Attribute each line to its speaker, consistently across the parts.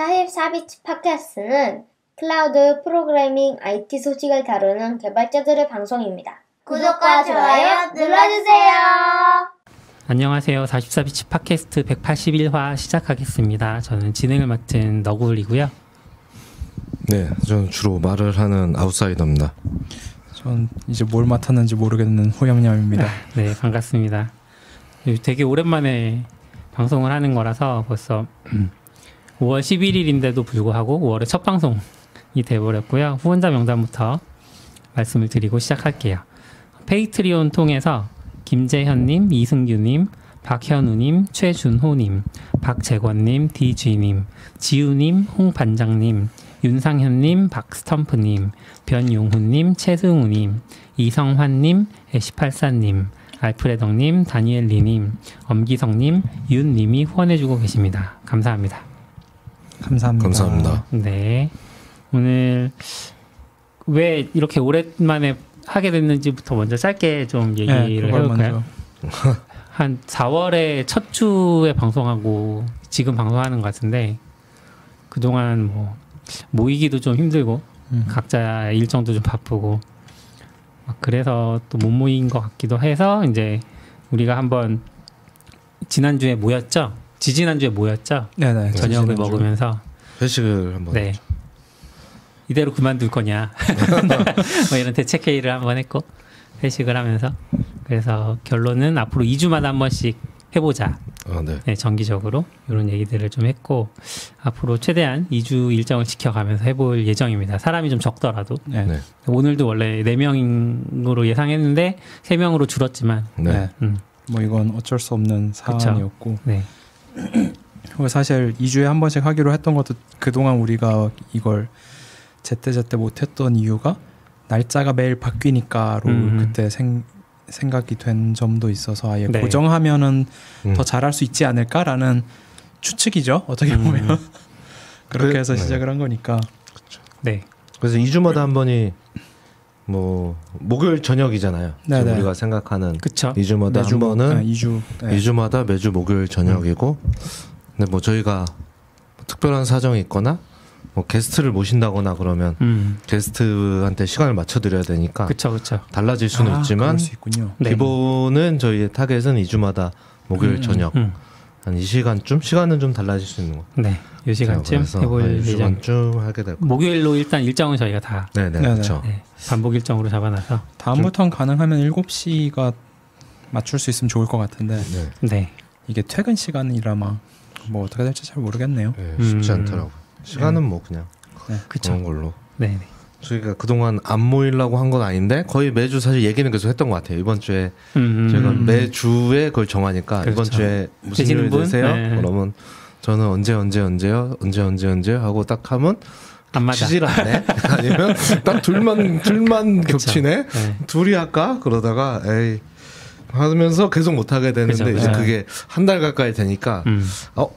Speaker 1: 44비치 팟캐스트는 클라우드 프로그래밍 IT 소식을 다루는 개발자들의 방송입니다. 구독과 좋아요 눌러주세요.
Speaker 2: 안녕하세요. 44비치 팟캐스트 181화 시작하겠습니다. 저는 진행을 맡은 너굴이고요.
Speaker 3: 네, 저는 주로 말을 하는 아웃사이더입니다.
Speaker 4: 전 이제 뭘 맡았는지 모르겠는 호영냠입니다.
Speaker 2: 네, 반갑습니다. 되게 오랜만에 방송을 하는 거라서 벌써 5월 11일인데도 불구하고 5월의 첫 방송이 돼버렸고요. 후원자 명단부터 말씀을 드리고 시작할게요. 페이트리온 통해서 김재현님, 이승규님, 박현우님, 최준호님, 박재권님, DG님, 지우님, 홍반장님, 윤상현님, 박스텀프님, 변용훈님, 최승우님, 이성환님, 애쉬팔사님, 알프레덕님, 다니엘리님, 엄기성님, 윤님이 후원해주고 계십니다. 감사합니다.
Speaker 4: 감사합니다.
Speaker 2: 네, 오늘 왜 이렇게 오랜만에 하게 됐는지부터 먼저 짧게 좀 얘기를 해볼까요? 한 4월에 첫 주에 방송하고 지금 방송하는 것 같은데 그동안 뭐 모이기도 좀 힘들고 각자 일정도 좀 바쁘고 그래서 또 못 모인 것 같기도 해서 이제 우리가 한번 지난주에 모였죠? 지지난주에 모였죠?
Speaker 4: 네네.
Speaker 2: 저녁을 먹으면서
Speaker 3: 회식을 한번
Speaker 2: 네.
Speaker 3: 했죠.
Speaker 2: 이대로 그만둘 거냐 뭐 이런 대책 회의를 한번 했고 회식을 하면서 그래서 결론은 앞으로 2주마다 한 번씩 해보자.
Speaker 3: 네.
Speaker 2: 네, 정기적으로 이런 얘기들을 좀 했고 앞으로 최대한 2주 일정을 지켜가면서 해볼 예정입니다. 사람이 좀 적더라도.
Speaker 4: 네.
Speaker 3: 네.
Speaker 2: 오늘도 원래 4명으로 예상했는데 3명으로 줄었지만
Speaker 3: 네.
Speaker 4: 뭐 이건 어쩔 수 없는 사안이었고
Speaker 2: 네.
Speaker 4: 그리고 사실 2주에 한 번씩 하기로 했던 것도 그동안 우리가 이걸 제때제때 못했던 이유가 날짜가 매일 바뀌니까로 그때 생각이 된 점도 있어서 아예
Speaker 2: 네.
Speaker 4: 고정하면은 더 잘할 수 있지 않을까라는 추측이죠. 어떻게 보면 그렇게 해서 시작을 한 거니까.
Speaker 2: 네.
Speaker 3: 그래서 2주마다 한 번이 뭐 목요일 저녁이잖아요. 지금 우리가 생각하는
Speaker 2: 그쵸.
Speaker 3: 2주마다
Speaker 4: 매주,
Speaker 3: 한 번은
Speaker 4: 2주마다
Speaker 3: 매주 목요일 저녁이고 근데 뭐 저희가 특별한 사정이 있거나 뭐 게스트를 모신다거나 그러면 게스트한테 시간을 맞춰드려야 되니까
Speaker 2: 그쵸.
Speaker 3: 달라질 수는 있지만
Speaker 2: 네.
Speaker 3: 기본은 저희의 타겟은 2주마다 목요일 저녁 한 이 시간쯤 시간은 좀 달라질 수 있는 거.
Speaker 2: 네, 이 시간쯤 해볼 예정.
Speaker 3: 시간쯤 하게 될 거.
Speaker 2: 목요일로 일단 일정은 저희가 다
Speaker 3: 그렇죠.
Speaker 2: 네, 반복 일정으로 잡아놔서
Speaker 4: 다음부터는 가능하면 7시가 맞출 수 있으면 좋을 것 같은데
Speaker 2: 네.
Speaker 4: 이게 퇴근 시간이라 뭐 어떻게 될지 잘 모르겠네요.
Speaker 3: 네, 쉽지 않더라고요. 시간은 뭐 그냥 그런 걸로.
Speaker 2: 네.
Speaker 3: 저희가 그동안 안 모이려고 한 건 아닌데 거의 매주 사실 얘기는 계속 했던 것 같아요. 이번 주에 제가 매주에 그걸 정하니까
Speaker 2: 그렇죠.
Speaker 3: 이번 주에 무슨 일이 되세요?
Speaker 2: 네.
Speaker 3: 그러면 저는 언제요 하고 딱 하면
Speaker 2: 안 맞아.
Speaker 3: 지질 않네. 아니면 딱 둘만 겹치네.
Speaker 2: 네.
Speaker 3: 둘이 할까? 그러다가 에이 하면서 계속 못 하게 되는데
Speaker 2: 그쵸.
Speaker 3: 이제 그게 한 달 가까이 되니까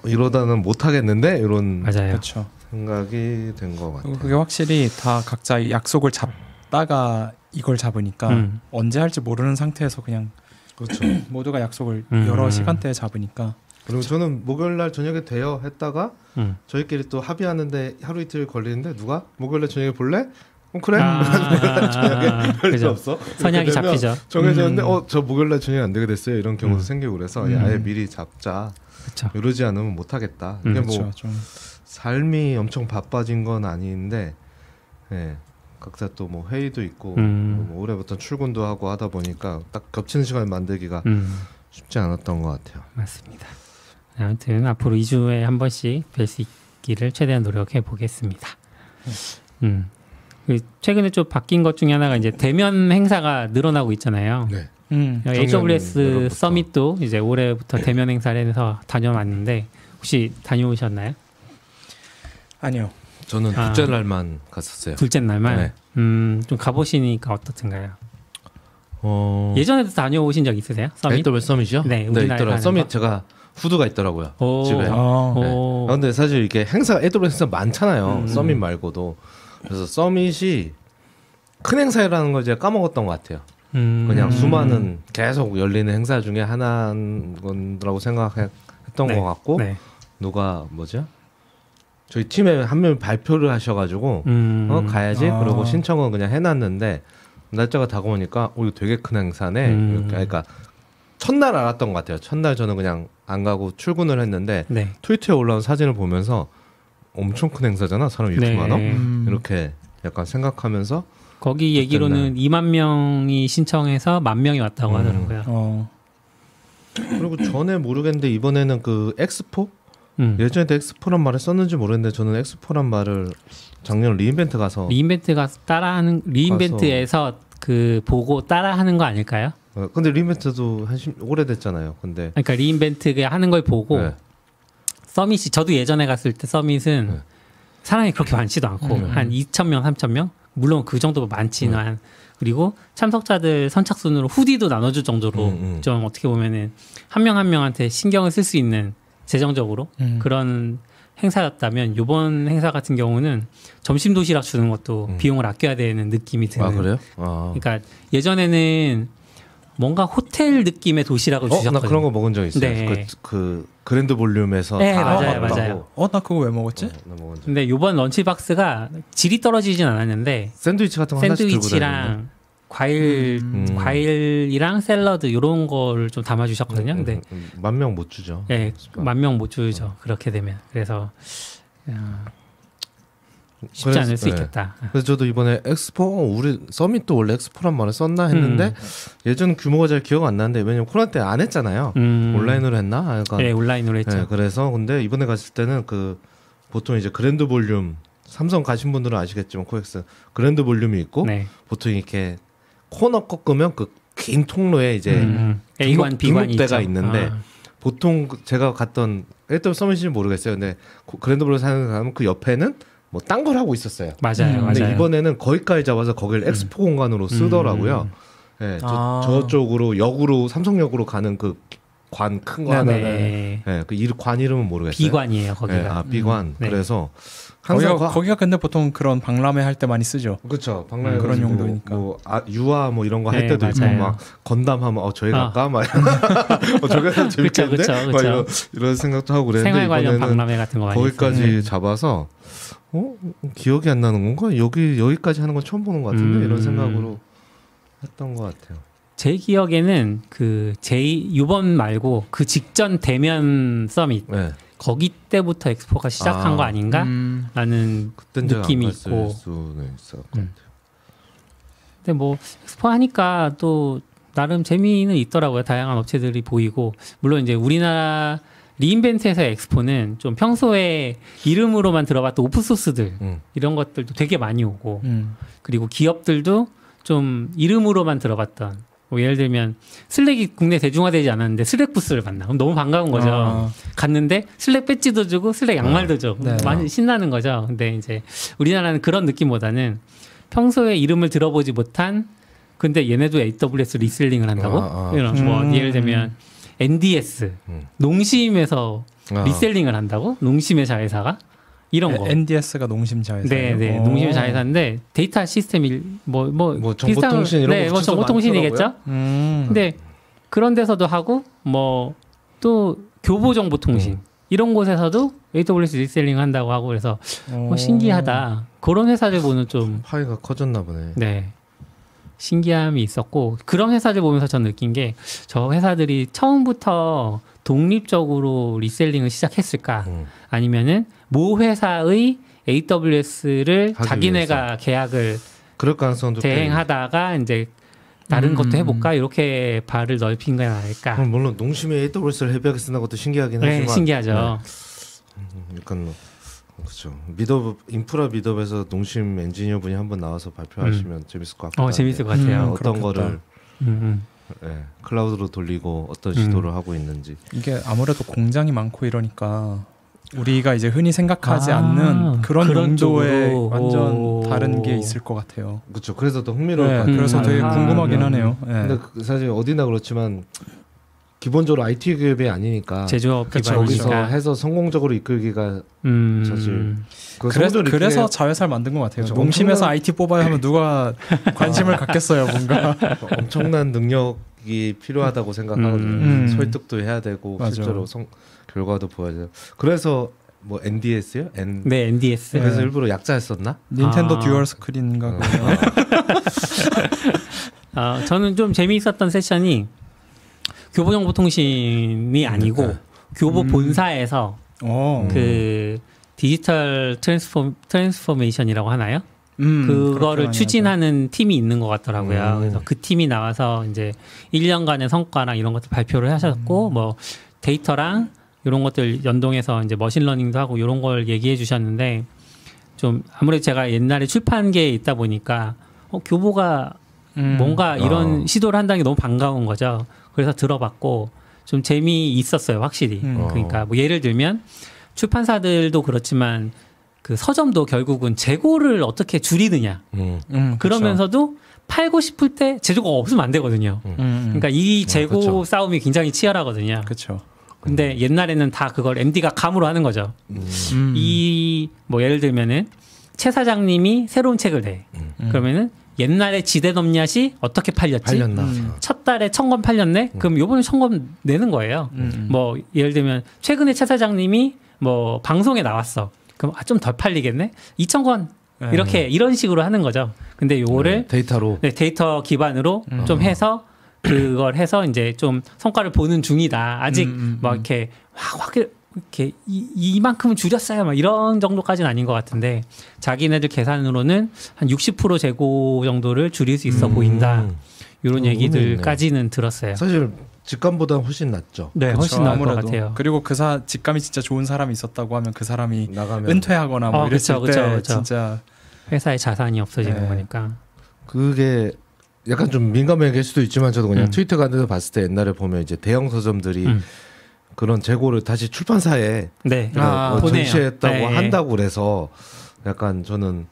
Speaker 3: 이러다는 못 하겠는데 이런
Speaker 2: 맞아요.
Speaker 4: 그렇죠.
Speaker 3: 생각이 된 것 같아요.
Speaker 4: 그게 확실히 다 각자 약속을 잡다가 이걸 잡으니까 언제 할지 모르는 상태에서 그냥
Speaker 3: 그렇죠.
Speaker 4: 모두가 약속을 여러 시간대에 잡으니까.
Speaker 3: 그리고 저는 목요일 날 저녁에 돼요 했다가 저희끼리 또 합의하는데 하루 이틀 걸리는데 누가 목요일 날 저녁에 볼래? 그래? 저녁에 할 수 없어.
Speaker 2: 선약이 잡히죠.
Speaker 3: 정해졌는데 저 목요일 날 저녁에 안 되게 됐어요. 이런 경우도 생기고 그래서 아예 미리 잡자.
Speaker 2: 그쵸.
Speaker 3: 이러지 않으면 못 하겠다. 이게 뭐
Speaker 4: 그렇죠. 좀.
Speaker 3: 삶이 엄청 바빠진 건 아닌데 각자 또 뭐 회의도 있고 뭐 올해부터 출근도 하고 하다 보니까 딱 겹치는 시간을 만들기가 쉽지 않았던 것 같아요.
Speaker 2: 맞습니다. 아무튼 앞으로 2주에 한 번씩 뵐 수 있기를 최대한 노력해 보겠습니다. 최근에 좀 바뀐 것 중에 하나가 이제 대면 행사가 늘어나고 있잖아요.
Speaker 3: 네.
Speaker 2: AWS 서밋도 이제 올해부터 대면 행사를 해서 다녀왔는데 혹시 다녀오셨나요?
Speaker 4: 아니요.
Speaker 3: 저는 둘째 날만 갔었어요.
Speaker 2: 둘째 날만?
Speaker 3: 네.
Speaker 2: 좀 가보시니까 어떻든가요? 예전에도 다녀오신 적 있으세요? 서밋?
Speaker 3: AWS 서밋이요?
Speaker 2: 네, 우리나라에
Speaker 3: 있더라고요.
Speaker 2: 하는
Speaker 3: 서밋
Speaker 2: 거?
Speaker 3: 제가 후드가 있더라고요. 집에.
Speaker 2: 오.
Speaker 3: 근데 사실 이게 AWS 행사 많잖아요. 서밋 말고도. 그래서 서밋이 큰 행사라는 걸 제가 까먹었던 것 같아요. 그냥 수많은 계속 열리는 행사 중에 하나인 거라고 생각했던 것 같고 누가 뭐죠? 저희 팀에 한 명 발표를 하셔가지고 가야지. 그러고 신청은 그냥 해놨는데 날짜가 다가오니까 이거 되게 큰 행사네. 그러니까 첫날 알았던 것 같아요. 첫날 저는 그냥 안 가고 출근을 했는데
Speaker 2: 네.
Speaker 3: 트위터에 올라온 사진을 보면서 엄청 큰 행사잖아. 사람 이렇게
Speaker 2: 네.
Speaker 3: 많아? 이렇게 약간 생각하면서
Speaker 2: 거기 얘기로는 2만 명이 신청해서 1만 명이 왔다고 하더라고요.
Speaker 3: 그리고 전에 모르겠는데 이번에는 그 엑스포? 예전에도 엑스포란 말을 썼는지 모르겠는데 저는 엑스포란 말을 작년 리인벤트 가서
Speaker 2: 리인벤트가 따라하는 리인벤트에서 그 보고 따라하는 거 아닐까요?
Speaker 3: 근데 리인벤트도 오래됐잖아요. 근데
Speaker 2: 그러니까 리인벤트가 하는 걸 보고
Speaker 3: 네.
Speaker 2: 서밋이 저도 예전에 갔을 때 서밋은
Speaker 3: 네.
Speaker 2: 사람이 그렇게 많지도 않고 한 2,000명, 3,000명 물론 그 정도 많지는 한 그리고 참석자들 선착순으로 후디도 나눠줄 정도로 좀 어떻게 보면은 한 명 한 명한테 신경을 쓸 수 있는 재정적으로 그런 행사였다면 이번 행사 같은 경우는 점심 도시락 주는 것도 비용을 아껴야 되는 느낌이 드는.
Speaker 3: 아 그래요?
Speaker 2: 그러니까 예전에는 뭔가 호텔 느낌의 도시락을 주셨거든요.
Speaker 3: 나 그런 거 먹은 적 있어요.
Speaker 2: 네.
Speaker 3: 그 그랜드 볼륨에서
Speaker 2: 네,
Speaker 3: 다
Speaker 2: 맞아요,
Speaker 3: 먹었다고.
Speaker 2: 맞아요.
Speaker 4: 나 그거 왜 먹었지?
Speaker 3: 나 먹은 적.
Speaker 2: 근데 이번 런치박스가 질이 떨어지진 않았는데
Speaker 3: 샌드위치 같은 거 하나씩 들고 다니는데.
Speaker 2: 샌드위치랑 과일이랑 샐러드 이런 거를 좀 담아주셨거든요. 근데
Speaker 3: 10,000명 못 주죠.
Speaker 2: 예, 10,000명 못 주죠. 그렇게 되면 그래서 쉽지 않을 수 있겠다.
Speaker 3: 그래서 저도 이번에 엑스포 우리 서밋도 원래 엑스포란 말을 썼나 했는데 예전 규모가 잘 기억 안 나는데 왜냐면 코로나 때 안 했잖아요. 온라인으로 했나? 약간,
Speaker 2: 네, 온라인으로 했죠.
Speaker 3: 네, 그래서 근데 이번에 갔을 때는 그 보통 이제 그랜드 볼륨 삼성 가신 분들은 아시겠지만 코엑스 그랜드 볼륨이 있고
Speaker 2: 네.
Speaker 3: 보통 이렇게 코너 꺾으면 그 긴 통로에 이제
Speaker 2: A1, B1이
Speaker 3: 등록대가
Speaker 2: 있죠.
Speaker 3: 있는데 보통 제가 갔던 일단 서밋인지 모르겠어요. 근데 그랜드 볼륨 사는 사람은 그 옆에는 뭐 딴 걸 하고 있었어요.
Speaker 2: 맞아요,
Speaker 3: 근데
Speaker 2: 맞아요.
Speaker 3: 이번에는 거기까지 잡아서 거기를 엑스포 공간으로 쓰더라고요. 네, 저쪽으로 역으로 삼성역으로 가는 그 관 큰 거 하나. 네, 그 관 이름은 모르겠어요.
Speaker 2: 비관이에요, 거기가.
Speaker 3: 네, B관.
Speaker 2: 네.
Speaker 3: 그래서 항상
Speaker 4: 거기가 근데 보통 그런 박람회 할 때 많이 쓰죠.
Speaker 3: 그렇죠. 박람회
Speaker 4: 그런 용도니까.
Speaker 3: 뭐 유아 뭐 이런 거 할
Speaker 2: 네,
Speaker 3: 때도 있고
Speaker 2: 맞아요.
Speaker 3: 막 건담하면 저희 갈까 막 저기 가서 재밌겠는데
Speaker 2: 그쵸.
Speaker 3: 막 이런 생각도 하고 그랬는데
Speaker 2: 생활 관련
Speaker 3: 이번에는
Speaker 2: 박람회 같은 거 많이
Speaker 3: 거기까지 잡아서 기억이 안 나는 건가? 여기까지 하는 건 처음 보는 것 같은데 이런 생각으로 했던 것 같아요.
Speaker 2: 제 기억에는 그 이번 말고 그 직전 대면 서밋
Speaker 3: 네.
Speaker 2: 거기 때부터 엑스포가 시작한 거 아닌가? 라는 느낌이 있고. 근데 뭐 엑스포 하니까 또 나름 재미는 있더라고요. 다양한 업체들이 보이고 물론 이제 우리나라 리인벤트에서의 엑스포는 좀 평소에 이름으로만 들어봤던 오픈소스들 이런 것들도 되게 많이 오고 그리고 기업들도 좀 이름으로만 들어봤던 뭐 예를 들면 슬랙이 국내 대중화되지 않았는데 슬랙 부스를 만나. 그럼 너무 반가운 거죠. 갔는데 슬랙 배지도 주고 슬랙 양말도 줘.
Speaker 4: 네.
Speaker 2: 많이 신나는 거죠. 근데 이제 우리나라는 그런 느낌보다는 평소에 이름을 들어보지 못한 근데 얘네도 AWS 리셀링을 한다고? 이런 뭐 예를 들면 NDS 농심에서 리셀링을 한다고? 농심의 자회사가? 이런 거.
Speaker 4: NDS가 농심 자회사예요.
Speaker 2: 네, 농심 자회사인데 데이터 시스템이 뭐
Speaker 3: 정보통신 이런
Speaker 2: 네,
Speaker 3: 거
Speaker 2: 뭐 정보통신이겠죠. 근데 그런 데서도 하고 뭐 또 교보정보통신 이런 곳에서도 AWS 리셀링 한다고 하고 그래서 신기하다. 그런 회사들 보는 좀
Speaker 3: 파이가 커졌나 보네.
Speaker 2: 네. 신기함이 있었고 그런 회사들 보면서 전 느낀 게 저 회사들이 처음부터 독립적으로 리셀링을 시작했을까 아니면은 모 회사의 AWS를 자기네가
Speaker 3: 위해서.
Speaker 2: 계약을
Speaker 3: 그럴 가능성도
Speaker 2: 대행하다가 이제 다른 것도 해볼까 이렇게 발을 넓힌 건 아닐까.
Speaker 3: 그럼 물론 농심이 AWS를 헤비하게 쓰는 것도 신기하긴
Speaker 2: 네,
Speaker 3: 하지만
Speaker 2: 신기하죠.
Speaker 3: 약간 그렇죠. 인프라 미덥에서 농심 엔지니어 분이 한번 나와서 발표하시면 재밌을 것 같아요.
Speaker 2: 재밌을 것 같아요.
Speaker 3: 어떤
Speaker 4: 그렇겠다.
Speaker 3: 거를 클라우드로 돌리고 어떤 시도를 하고 있는지.
Speaker 4: 이게 아무래도 공장이 많고 이러니까 우리가 이제 흔히 생각하지 않는 그런 용도의
Speaker 2: 쪽으로.
Speaker 4: 완전 다른 게 있을 것 같아요.
Speaker 3: 그렇죠. 그래서 더 흥미로울 것 같아요.
Speaker 4: 그래서 되게 궁금하긴 하네요.
Speaker 3: 근데 사실 어디나 그렇지만 기본적으로 IT 기업이 아니니까
Speaker 2: 제조업
Speaker 3: 거기서
Speaker 2: 기반이니까.
Speaker 3: 해서 성공적으로 이끌기가 사실
Speaker 4: 그래서 자회사를 만든 것 같아요.
Speaker 3: 그렇죠.
Speaker 4: 농심에서 IT 뽑아야 하면 누가 관심을 갖겠어요, 뭔가.
Speaker 3: 엄청난 능력이 필요하다고 생각하거든요. 설득도 해야 되고
Speaker 4: 맞아.
Speaker 3: 실제로 결과도 보여야 돼요. 그래서 뭐 NDS요?
Speaker 2: 네, NDS.
Speaker 3: 그래서 일부러 약자했었나?
Speaker 4: 닌텐도 듀얼 스크린인가 그래요.
Speaker 2: 저는 좀 재미있었던 세션이 교보정보통신이 아니고 교보 본사에서 그 디지털 트랜스포메이션이라고 하나요? 그거를 추진하는 팀이 있는 것 같더라고요. 그래서 그 팀이 나와서 이제 1년간의 성과랑 이런 것들 발표를 하셨고, 뭐 데이터랑 이런 것들 연동해서 이제 머신러닝도 하고 이런 걸 얘기해 주셨는데, 좀 아무래도 제가 옛날에 출판계에 있다 보니까 교보가 뭔가 이런 시도를 한다는 게 너무 반가운 거죠. 그래서 들어봤고 좀 재미있었어요, 확실히. 그러니까 뭐 예를 들면 출판사들도 그렇지만 그 서점도 결국은 재고를 어떻게 줄이느냐. 그러면서도 팔고 싶을 때 재고가 없으면 안 되거든요. 그러니까 이 재고
Speaker 3: 그쵸.
Speaker 2: 싸움이 굉장히 치열하거든요.
Speaker 4: 그렇죠.
Speaker 2: 근데 옛날에는 다 그걸 MD가 감으로 하는 거죠. 이 뭐 예를 들면은 최 사장님이 새로운 책을 내. 그러면은 옛날에 지대넘냐시 어떻게 팔렸지? 첫 달에 1,000권 팔렸네? 그럼 요번에 1,000권 내는 거예요. 뭐 예를 들면 최근에 최 사장님이 뭐 방송에 나왔어. 그럼 좀 덜 팔리겠네? 2,000권 이렇게 이런 식으로 하는 거죠. 근데 요거를
Speaker 3: 데이터로
Speaker 2: 데이터 기반으로 좀 해서 그걸 해서 이제 좀 성과를 보는 중이다. 아직 막 이렇게 확 이렇게 이만큼은 줄였어요. 막 이런 정도까지는 아닌 것 같은데 자기네들 계산으로는 한 60% 재고 정도를 줄일 수 있어 보인다. 이런 얘기들까지는 들었어요.
Speaker 3: 사실 직감보다 훨씬 낫죠.
Speaker 2: 네, 훨씬 나을 것 같아요.
Speaker 4: 그리고 그 직감이 진짜 좋은 사람이 있었다고 하면 그 사람이
Speaker 3: 나가면
Speaker 4: 은퇴하거나 뭐 이랬을 때
Speaker 2: 그쵸.
Speaker 4: 진짜
Speaker 2: 회사의 자산이 없어지는 거니까.
Speaker 3: 그게 약간 좀 민감할 수도 있지만 저도 그냥 트위터 같은 데 봤을 때 옛날에 보면 이제 대형 서점들이 그런 재고를 다시 출판사에 전시했다고 한다고 그래서 약간 저는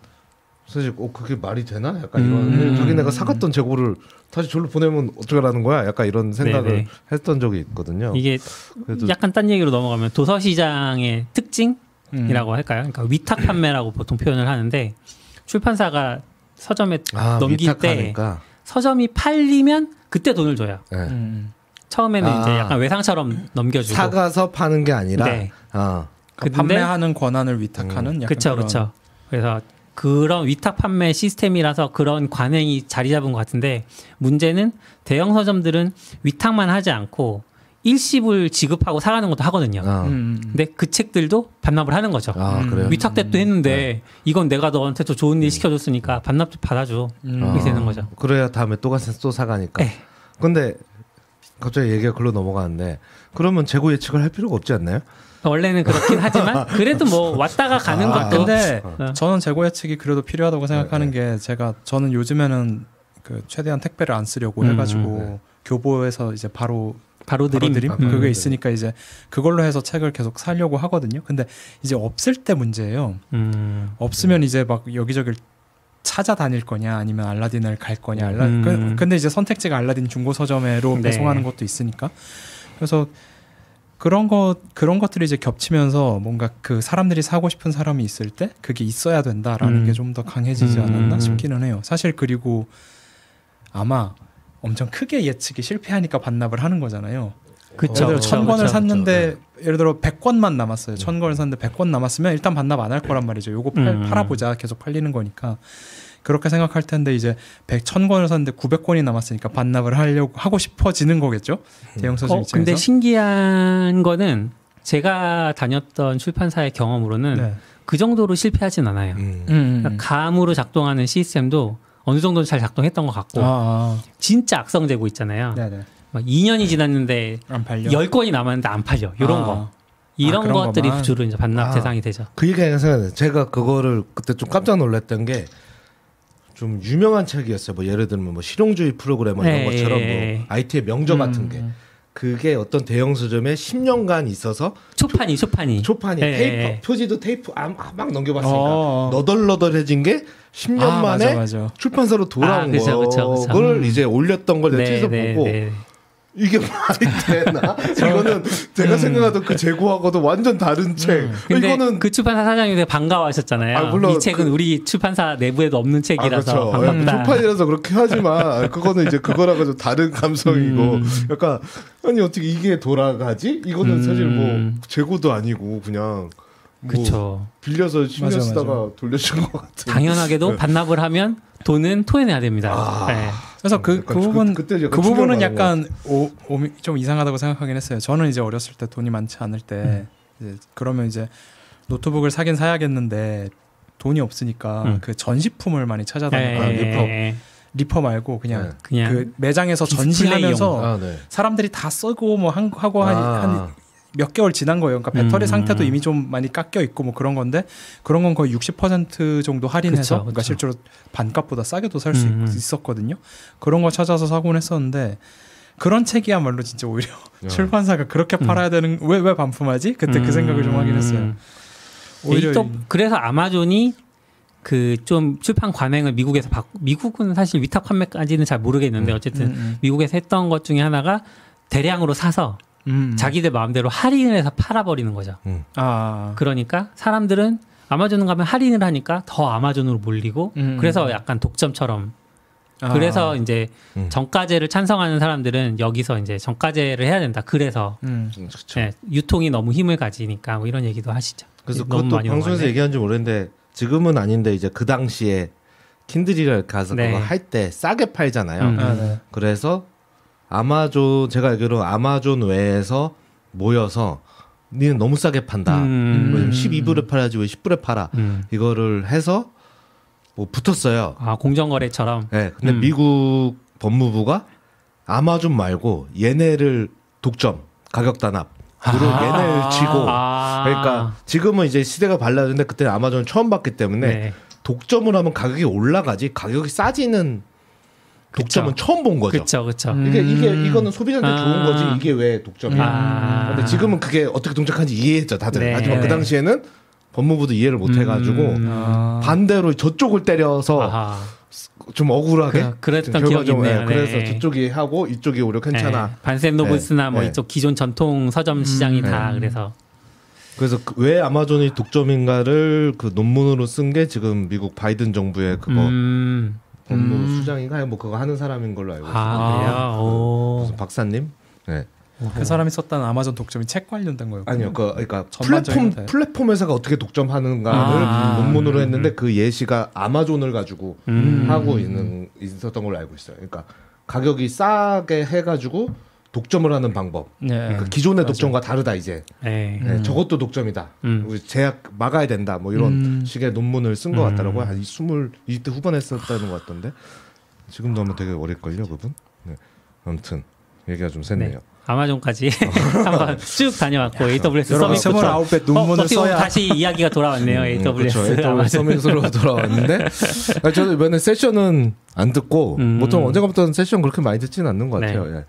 Speaker 3: 사실 그게 말이 되나? 약간 이런 자기네가 사갔던 재고를 다시 절로 보내면 어쩌라는 거야? 약간 이런 생각을 했던 적이 있거든요.
Speaker 2: 이게 약간 딴 얘기로 넘어가면 도서시장의 특징이라고 할까요? 그러니까 위탁 판매라고 보통 표현을 하는데 출판사가 서점에 넘길 때 서점이 팔리면 그때 돈을 줘요. 처음에는 이제 약간 외상처럼 넘겨주고
Speaker 3: 사가서 파는 게 아니라
Speaker 4: 판매하는 권한을 위탁하는 약간
Speaker 2: 그렇죠. 그래서 그런 위탁 판매 시스템이라서 그런 관행이 자리 잡은 것 같은데 문제는 대형 서점들은 위탁만 하지 않고 일시불 지급하고 사가는 것도 하거든요. 근데 그 책들도 반납을 하는 거죠. 위탁됐도 했는데 이건 내가 너한테 또 좋은 일 시켜줬으니까 반납도 받아줘. 이렇게 되는 거죠.
Speaker 3: 그래야 다음에 또 가서 또 사가니까. 근데 갑자기 얘기가 글로 넘어가는데 그러면 재고 예측을 할 필요가 없지 않나요?
Speaker 2: 원래는 그렇긴 하지만 그래도 뭐 왔다가 가는 것도.
Speaker 4: 근데 저는 재고 예측이 그래도 필요하다고 생각하는 게 저는 요즘에는 그 최대한 택배를 안 쓰려고 해가지고 교보에서 이제 바로 드림 그게 있으니까 이제 그걸로 해서 책을 계속 사려고 하거든요. 근데 이제 없을 때 문제예요. 없으면 이제 막 여기저기를 찾아다닐 거냐 아니면 알라딘을 갈 거냐. 근데 이제 선택지가 알라딘 중고 서점으로 배송하는 것도 있으니까. 그래서 그런 것들이 이제 겹치면서 뭔가 그 사람들이 사고 싶은 사람이 있을 때 그게 있어야 된다라는 게 좀 더 강해지지 않았나 싶기는 해요. 사실 그리고 아마 엄청 크게 예측이 실패하니까 반납을 하는 거잖아요.
Speaker 2: 그쵸.
Speaker 4: 예를 들어 1,000권을 샀는데 예를 들어 100권만 남았어요. 1,000권을 샀는데 100권 남았으면 일단 반납 안 할 거란 말이죠. 요거 팔아보자. 계속 팔리는 거니까. 그렇게 생각할 텐데 이제 1,000권을 샀는데 900권이 남았으니까 반납을 하고 싶어지는 거겠죠. 대형 서점 입장에서.
Speaker 2: 근데 신기한 거는 제가 다녔던 출판사의 경험으로는 그 정도로 실패하진 않아요. 그러니까 감으로 작동하는 시스템도 어느 정도는 잘 작동했던 것 같고 진짜 악성 재고 있잖아요. 막 2년이 지났는데
Speaker 4: 안 팔려?
Speaker 2: 10권이 남았는데 안 팔려. 이런 거. 이런 것들이
Speaker 4: 것만.
Speaker 2: 주로 이제 반납 대상이 되죠.
Speaker 3: 그 얘기가 생각나요. 제가 그거를 그때 좀 깜짝 놀랐던 게 좀 유명한 책이었어요. 뭐 예를 들면 뭐 실용주의 프로그래머 이런 것처럼 뭐 IT의 명저 같은 게 그게 어떤 대형 서점에 10년간 있어서
Speaker 2: 초판이
Speaker 3: 테이프 표지도 테이프 막 넘겨봤으니까 너덜너덜해진 게 10년 만에
Speaker 4: 맞아.
Speaker 3: 출판사로 돌아온 걸 이제 올렸던 걸 내가 보고 이게 말이 되나? 이거는 제가 생각하던 그 재고하고도 완전 다른 책.
Speaker 2: 근데
Speaker 3: 이거는
Speaker 2: 그 출판사 사장님이 되게 반가워하셨잖아요.
Speaker 3: 물론
Speaker 2: 이 책은 우리 출판사 내부에도 없는 책이라서 반갑다.
Speaker 3: 출판이라서 그렇게 하지만 그거는 이제 그거랑은 좀 다른 감성이고 약간 아니 어떻게 이게 돌아가지? 이거는 사실 뭐 재고도 아니고 그냥
Speaker 2: 그렇죠.
Speaker 3: 빌려서 10년 쓰다가 돌려준 것 같은.
Speaker 2: 당연하게도 반납을 하면 돈은 토해내야 됩니다. 네.
Speaker 4: 그래서 그 부분은 약간 좀 이상하다고 생각하긴 했어요. 저는 이제 어렸을 때 돈이 많지 않을 때 이제 그러면 이제 노트북을 사긴 사야겠는데 돈이 없으니까 그 전시품을 많이 찾아다니고 리퍼 말고 그냥 그 매장에서 전시하면서 사람들이 다 쓰고 뭐 하고 한 몇 개월 지난 거예요. 그러니까 배터리 상태도 이미 좀 많이 깎여 있고 뭐 그런 건데 그런 건 거의 60% 정도 할인해서 그러니까 실제로 반값보다 싸게도 살 수 있었거든요. 그런 거 찾아서 사곤 했었는데 그런 책이야말로 진짜 오히려 출판사가 그렇게 팔아야 되는 왜 반품하지? 그때 그 생각을 좀 하긴 했어요.
Speaker 2: 오히려 또 그래서 아마존이 그 좀 출판 관행을 미국에서 미국은 사실 위탁 판매까지는 잘 모르겠는데 어쨌든 미국에서 했던 것 중에 하나가 대량으로 사서 자기들 마음대로 할인을 해서 팔아버리는 거죠. 그러니까 사람들은 아마존 가면 할인을 하니까 더 아마존으로 몰리고 그래서 약간 독점처럼 그래서 이제 정가제를 찬성하는 사람들은 여기서 이제 정가제를 해야 된다. 그래서 네, 유통이 너무 힘을 가지니까 뭐 이런 얘기도 하시죠.
Speaker 3: 그래서 그것도 방송에서 얘기한지 모르겠는데 지금은 아닌데 이제 그 당시에 킨들이를 가서 그거 할 때 싸게 팔잖아요. 그래서 아마존 제가 알기로 아마존 외에서 모여서 니는 너무 싸게 판다. 12불에 팔아야지 왜 10불에 팔아. 이거를 해서 뭐 붙었어요.
Speaker 2: 아 공정거래처럼.
Speaker 3: 네. 근데 미국 법무부가 아마존 말고 얘네를 독점 가격 단합으로 얘네를 치고. 그러니까 지금은 이제 시대가 발라졌는데 그때 아마존을 처음 봤기 때문에 독점을 하면 가격이 올라가지 가격이 싸지는. 독점은 처음 본 거죠.
Speaker 2: 그렇죠.
Speaker 3: 이거는 소비자한테 좋은 거지. 이게 왜 독점이야? 근데 지금은 그게 어떻게 동작하는지 이해했죠, 다들. 하지만 그 당시에는 법무부도 이해를 못 해가지고 반대로 저쪽을 때려서 좀 억울하게.
Speaker 2: 그랬던 기억이 있네요.
Speaker 3: 그래서 저쪽이 하고 이쪽이 오히려 괜찮아.
Speaker 2: 반센 노블스나 뭐 이쪽 기존 전통 서점 시장이 다 그래서.
Speaker 3: 그래서 왜 아마존이 독점인가를 그 논문으로 쓴 게 지금 미국 바이든 정부의 그거. 법무부 수장인가 뭐 그거 하는 사람인 걸로 알고 있어요. 무슨 박사님? 네.
Speaker 4: 그 사람이 썼다는 아마존 독점이 책 관련된 거예요.
Speaker 3: 아니요, 그러니까 플랫폼 회사가 어떻게 독점하는가를 논문으로 했는데 그 예시가 아마존을 가지고 하고 있었던 걸로 알고 있어요. 그러니까 가격이 싸게 해가지고 독점을 하는 방법. 그러니까 기존의 독점과 다르다 이제. 저것도 독점이다. 우리 제약 막아야 된다. 뭐 이런 식의 논문을 쓴 것 같더라고요. 한 20대 후반에 썼다는 것 같던데. 지금도 아마 되게 어릴걸요, 그분. 네. 아무튼 얘기가 좀 샜네요.
Speaker 2: 아마존까지 한번 쭉 다녀왔고 AWS 서밋
Speaker 4: 29배 논문을 써야
Speaker 2: 다시 이야기가 돌아왔네요. AWS
Speaker 3: AWS 서밋으로 돌아왔는데 저도 이번에 세션은 안 듣고 보통 언젠가부터는 세션 그렇게 많이 듣지는 않는 것 같아요.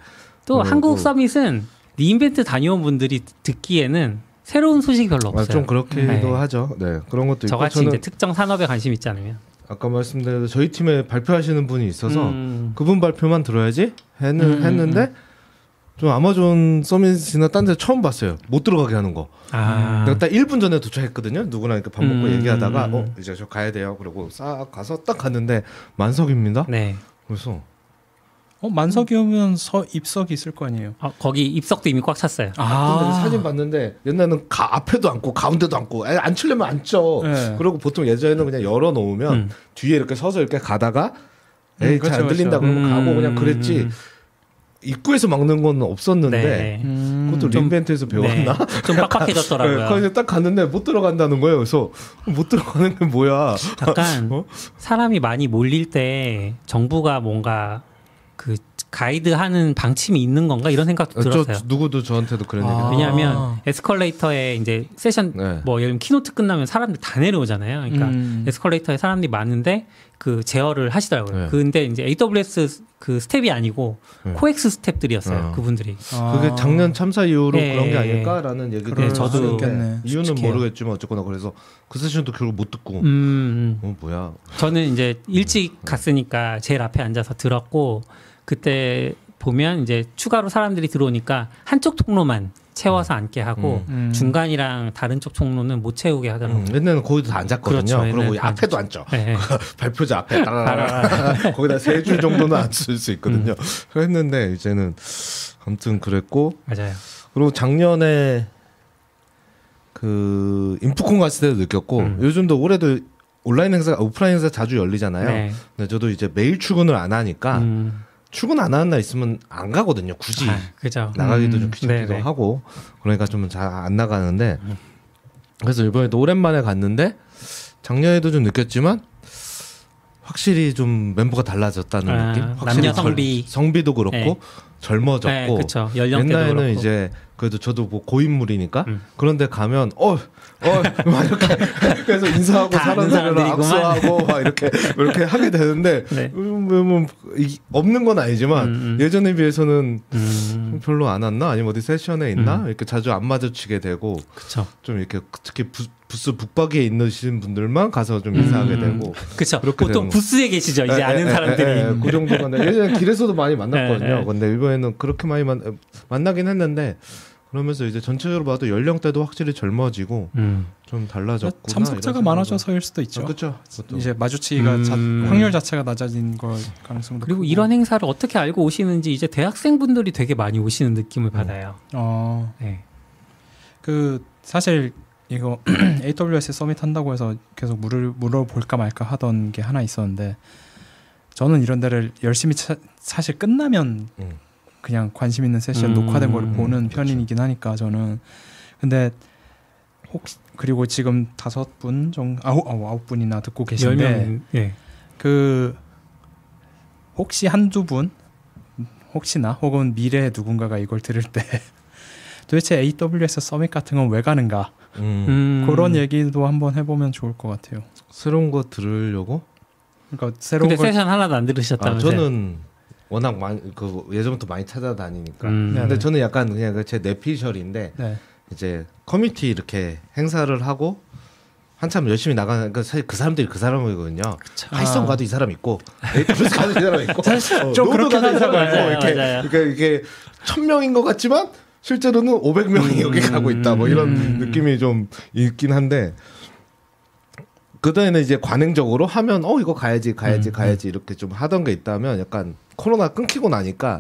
Speaker 2: 또 한국 서밋은 리인벤트 다녀온 분들이 듣기에는 새로운 소식이 별로 없어요.
Speaker 3: 좀 그렇기도 하죠. 네, 그런 것도 있고.
Speaker 2: 저같이 이제 특정 산업에 관심 있지 않으면.
Speaker 3: 아까 말씀드린 저희 팀에 발표하시는 분이 있어서 그분 발표만 들어야지 했는데 좀 아마존 서밋이나 딴 데 처음 봤어요. 못 들어가게 하는 거. 내가 딱 1분 전에 도착했거든요. 누구랑 이렇게 밥 먹고 얘기하다가 이제 저 가야 돼요. 그리고 싹 가서 딱 갔는데 만석입니다.
Speaker 2: 네.
Speaker 3: 그래서
Speaker 4: 만석이면 입석이 있을 거 아니에요.
Speaker 2: 거기 입석도 이미 꽉 찼어요.
Speaker 3: 근데 사진 봤는데 옛날에는 앞에도 앉고 가운데도 앉고 앉히려면 앉죠. 그리고 보통 예전에는 그냥 열어놓으면 뒤에 이렇게 서서 이렇게 가다가 잘 안 들린다 그러면 가고 그냥 그랬지. 입구에서 막는 건 없었는데 그것도 리인벤트에서 배웠나?
Speaker 2: 좀 빡빡해졌더라고요.
Speaker 3: 거기서 딱 갔는데 못 들어간다는 거예요. 그래서 못 들어가는 게 뭐야?
Speaker 2: 약간 사람이 많이 몰릴 때 정부가 뭔가 그 가이드하는 방침이 있는 건가 이런 생각도 들었어요.
Speaker 3: 누구도 저한테도 그런 얘기.
Speaker 2: 왜냐하면 에스컬레이터에 이제 세션 뭐 예를 들면 키노트 끝나면 사람들 다 내려오잖아요. 그러니까 에스컬레이터에 사람들이 많은데 그 제어를 하시더라고요. 근데 이제 AWS 그 스텝이 아니고 코엑스 스텝들이었어요. 그분들이.
Speaker 3: 그게 작년 참사 이후로 그런 게 아닐까라는 얘기를
Speaker 2: 저도
Speaker 3: 이유는 솔직해요. 모르겠지만 어쨌거나 그래서 그 세션도 결국 못 듣고 뭐야.
Speaker 2: 저는 이제 일찍 갔으니까 제일 앞에 앉아서 들었고 그때 보면 이제 추가로 사람들이 들어오니까 한쪽 통로만 채워서 앉게 하고 중간이랑 다른 쪽 통로는 못 채우게 하더라고요.
Speaker 3: 옛날에는 거기도 다 앉았거든요.
Speaker 2: 그렇죠.
Speaker 3: 그리고 앞에도 앉죠. 발표자 앞에 거기다 3줄 정도는 앉을 수 있거든요. 그랬는데 이제는 아무튼 그랬고.
Speaker 2: 맞아요.
Speaker 3: 그리고 작년에 그 인프콘 갔을 때도 느꼈고 요즘도 올해도 온라인 행사, 오프라인 행사 자주 열리잖아요.
Speaker 2: 네.
Speaker 3: 근데 저도 이제 매일 출근을 안 하니까 출근 안 하는 날 있으면 안 가거든요. 굳이
Speaker 2: 그죠.
Speaker 3: 나가기도 좀 귀찮기도 하고 그러니까 좀 잘 안 나가는데 그래서 이번에도 오랜만에 갔는데 작년에도 좀 느꼈지만 확실히 좀 멤버가 달라졌다는 느낌. 확실히
Speaker 2: 남녀
Speaker 3: 성비도 그렇고
Speaker 2: 네.
Speaker 3: 젊어졌고
Speaker 2: 네, 그쵸. 연령대도
Speaker 3: 옛날에는
Speaker 2: 그렇고.
Speaker 3: 이제 그래도 저도 뭐 고인물이니까 그런데 가면 막 이렇게 그래서 인사하고 사람 사람을 악수하고 막 이렇게 하게 되는데
Speaker 2: 네.
Speaker 3: 뭐 없는 건 아니지만 예전에 비해서는 별로 안 왔나 아니면 어디 세션에 있나 이렇게 자주 안 마주치게 되고
Speaker 2: 그쵸.
Speaker 3: 좀 이렇게 특히 부스 북박이에 있는 분들만 가서 좀 인사하게 되고
Speaker 2: 그쵸. 보통 부스에 계시죠. 이제 아는 사람들이.
Speaker 3: 그 정도가 예전에 길에서도 많이 만났거든요. 근데 이번에는 그렇게 많이 만나긴 했는데 그러면서 이제 전체적으로 봐도 연령대도 확실히 젊어지고 좀 달라졌구나.
Speaker 4: 참석자가 많아져서일 수도 있죠.
Speaker 3: 그렇죠.
Speaker 4: 이제 마주치기가 확률 자체가 낮아진 걸 가능성도
Speaker 2: 그리고
Speaker 4: 크고.
Speaker 2: 이런 행사를 어떻게 알고 오시는지 이제 대학생분들이 되게 많이 오시는 느낌을 받아요. 네.
Speaker 4: 그 사실 이거 AWS 서밋 한다고 해서 계속 물어볼까 말까 하던 게 하나 있었는데 저는 이런 데를 열심히 사실 끝나면 그냥 관심 있는 세션 녹화된 걸 보는 편이긴 하니까 저는. 근데 혹시 그리고 지금 5분 정도 9분이나 듣고 계신데
Speaker 2: 10명, 예.
Speaker 4: 그 혹시 한두 분 혹시나 혹은 미래에 누군가가 이걸 들을 때 도대체 AWS 서밋 같은 건 왜 가는가 그런 얘기도 한번 해보면 좋을 것 같아요.
Speaker 3: 새로운 거 들으려고?
Speaker 4: 그러니까 새로운
Speaker 2: 근데 세션 하나도 안 들으셨다면서요?
Speaker 3: 저는 워낙 많이 예전부터 많이 찾아다니니까. 근데
Speaker 4: 네네.
Speaker 3: 저는 약간 그냥 제 내피셜인데
Speaker 4: 네.
Speaker 3: 이제 커뮤니티 이렇게 행사를 하고 한참 열심히 나가는 그러니까 사실 그 사람들이 그 사람이거든요. 파이썬 가도 이 사람 있고 AWS 가도 이 사람 있고
Speaker 4: 좀 그렇게
Speaker 3: 가도 이 사람 있고
Speaker 2: 맞아요.
Speaker 3: 이게 1000명인 것 같지만 실제로는 500명이 여기 가고 있다. 뭐 이런 느낌이 좀 있긴 한데 그다음에는 이제 관행적으로 하면 이거 가야지 이렇게 좀 하던 게 있다면 약간 코로나 끊기고 나니까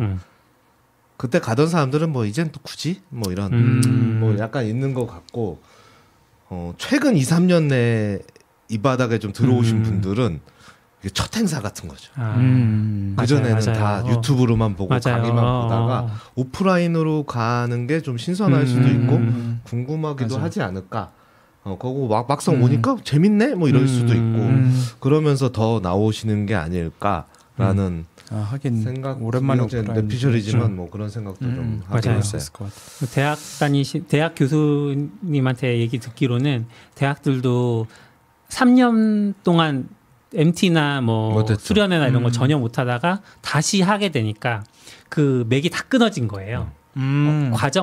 Speaker 3: 그때 가던 사람들은 뭐 이젠 또 굳이 뭐 이런 뭐 약간 있는 것 같고 최근 2, 3년 내에 이 바닥에 좀 들어오신 분들은 이게 첫 행사 같은 거죠. 그 전에는 다 유튜브로만 보고 강의만 보다가 오프라인으로 가는 게 좀 신선할 수도 있고 궁금하기도 하지 않을까. 그거 막상 오니까 재밌네 뭐 이럴 수도 있고 그러면서 더 나오시는 게 아닐까라는
Speaker 4: 하긴
Speaker 3: 생각.
Speaker 4: 오랜만에
Speaker 3: 오프라인 내피셜이지만 뭐 그런 생각도 좀 하게 됐어요.
Speaker 2: 대학 교수님한테 얘기 듣기로는 대학들도 3년 동안 MT나 뭐 수련회나 이런 거 전혀 못 하다가 다시 하게 되니까 그 맥이 다 끊어진 거예요.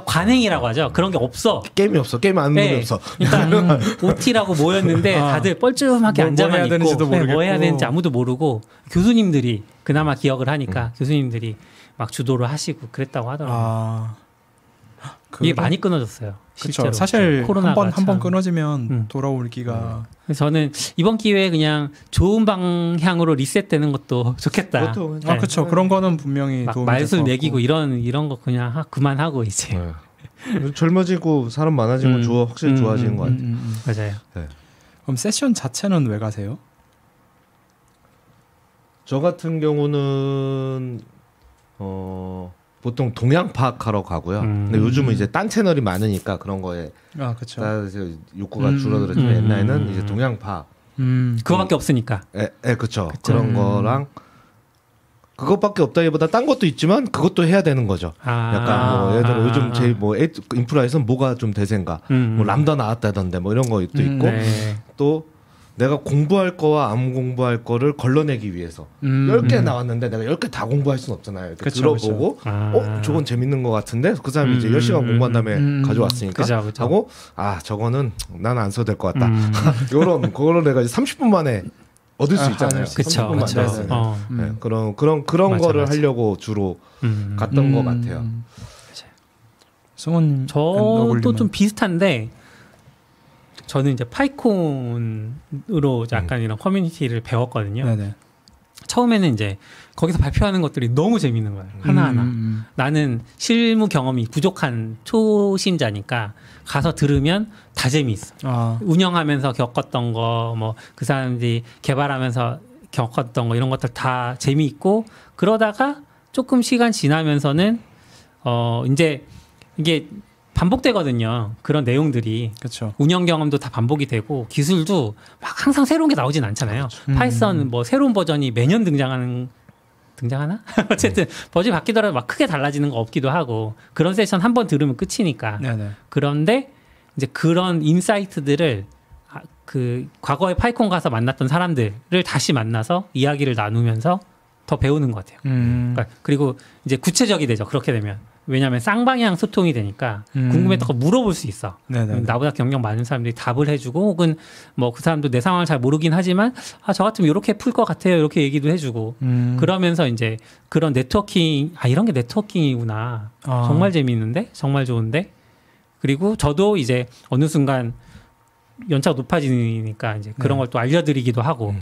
Speaker 2: 관행이라고 하죠. 그런 게 없어.
Speaker 3: 게임이 없어. 게임 안 하는 게 없어.
Speaker 2: 그러니까 OT라고 모였는데 다들 뻘쭘하게 앉아만 있고 뭐 해야 되는지 아무도 모르고 교수님들이 그나마 기억을 하니까 교수님들이 막 주도를 하시고 그랬다고 하더라고요. 이게 많이 끊어졌어요. 실제로.
Speaker 4: 사실
Speaker 2: 코로나가
Speaker 4: 한 번 끊어지면 돌아오기가.
Speaker 2: 그래서 저는 이번 기회에 그냥 좋은 방향으로 리셋되는 것도 좋겠다.
Speaker 4: 그렇죠. 그런 거는 분명히
Speaker 2: 막 말술 매기고 이런 거 그냥 그만하고 이제.
Speaker 3: 젊어지고 사람 많아지고 확실히 좋아지는 것 같아요.
Speaker 2: 맞아요.
Speaker 3: 네.
Speaker 4: 그럼 세션 자체는 왜 가세요?
Speaker 3: 저 같은 경우는 보통 동양 파악하러 가고요. 근데 요즘은 이제 딴 채널이 많으니까 그런 거에
Speaker 4: 그렇죠.
Speaker 3: 욕구가 줄어들었지만 옛날에는 이제 동양 파악
Speaker 2: 그거밖에 없으니까.
Speaker 3: 그렇죠. 그런 거랑 그것밖에 없다기보다 딴 것도 있지만 그것도 해야 되는 거죠. 약간 뭐 예를 들어 요즘 제일 뭐 인프라에서는 뭐가 좀 대세인가, 뭐 람다 나왔다던데 뭐 이런 것도 있고 또 내가 공부할 거와 안 공부할 거를 걸러내기 위해서 10개 나왔는데 내가 10개 다 공부할 수는 없잖아요. 들어보고 저건 재밌는 것 같은데 그 사람이 이제 10시간 공부한 다음에 가져왔으니까 하고 저거는 나는 안 써도 될 것 같다. 그거를 내가 이제 30분 만에 얻을 수 있잖아요.
Speaker 2: 그쵸.
Speaker 3: 네, 그런 거를 하려고 주로 갔던 것 같아요.
Speaker 4: 승훈님
Speaker 2: 저도 좀 비슷한데 저는 이제 파이콘으로 약간 이런 커뮤니티를 배웠거든요.
Speaker 4: 네네.
Speaker 2: 처음에는 이제 거기서 발표하는 것들이 너무 재밌는 거예요. 하나하나. 나는 실무 경험이 부족한 초심자니까 가서 들으면 다 재미있어. 운영하면서 겪었던 거, 뭐 그 사람들이 개발하면서 겪었던 거 이런 것들 다 재미있고 그러다가 조금 시간 지나면서는 이제 이게 반복되거든요. 그런 내용들이.
Speaker 4: 그쵸.
Speaker 2: 운영 경험도 다 반복이 되고 기술도 막 항상 새로운 게 나오진 않잖아요. 파이썬 뭐 새로운 버전이 매년 등장하나? 어쨌든 버전이 바뀌더라도 막 크게 달라지는 거 없기도 하고 그런 세션 한 번 들으면 끝이니까.
Speaker 4: 네네.
Speaker 2: 그런데 이제 그런 인사이트들을 그 과거에 파이콘 가서 만났던 사람들을 다시 만나서 이야기를 나누면서 더 배우는 것 같아요. 그러니까 그리고 이제 구체적이 되죠. 그렇게 되면. 왜냐하면 쌍방향 소통이 되니까 궁금했던 거 물어볼 수 있어.
Speaker 4: 네네.
Speaker 2: 나보다 경력 많은 사람들이 답을 해주고 혹은 뭐 그 사람도 내 상황을 잘 모르긴 하지만 저 같으면 이렇게 풀 것 같아요. 이렇게 얘기도 해주고 그러면서 이제 그런 네트워킹 이런 게 네트워킹이구나. 정말 재미있는데 정말 좋은데 그리고 저도 이제 어느 순간 연차가 높아지니까 이제 그런 걸 또 알려드리기도 하고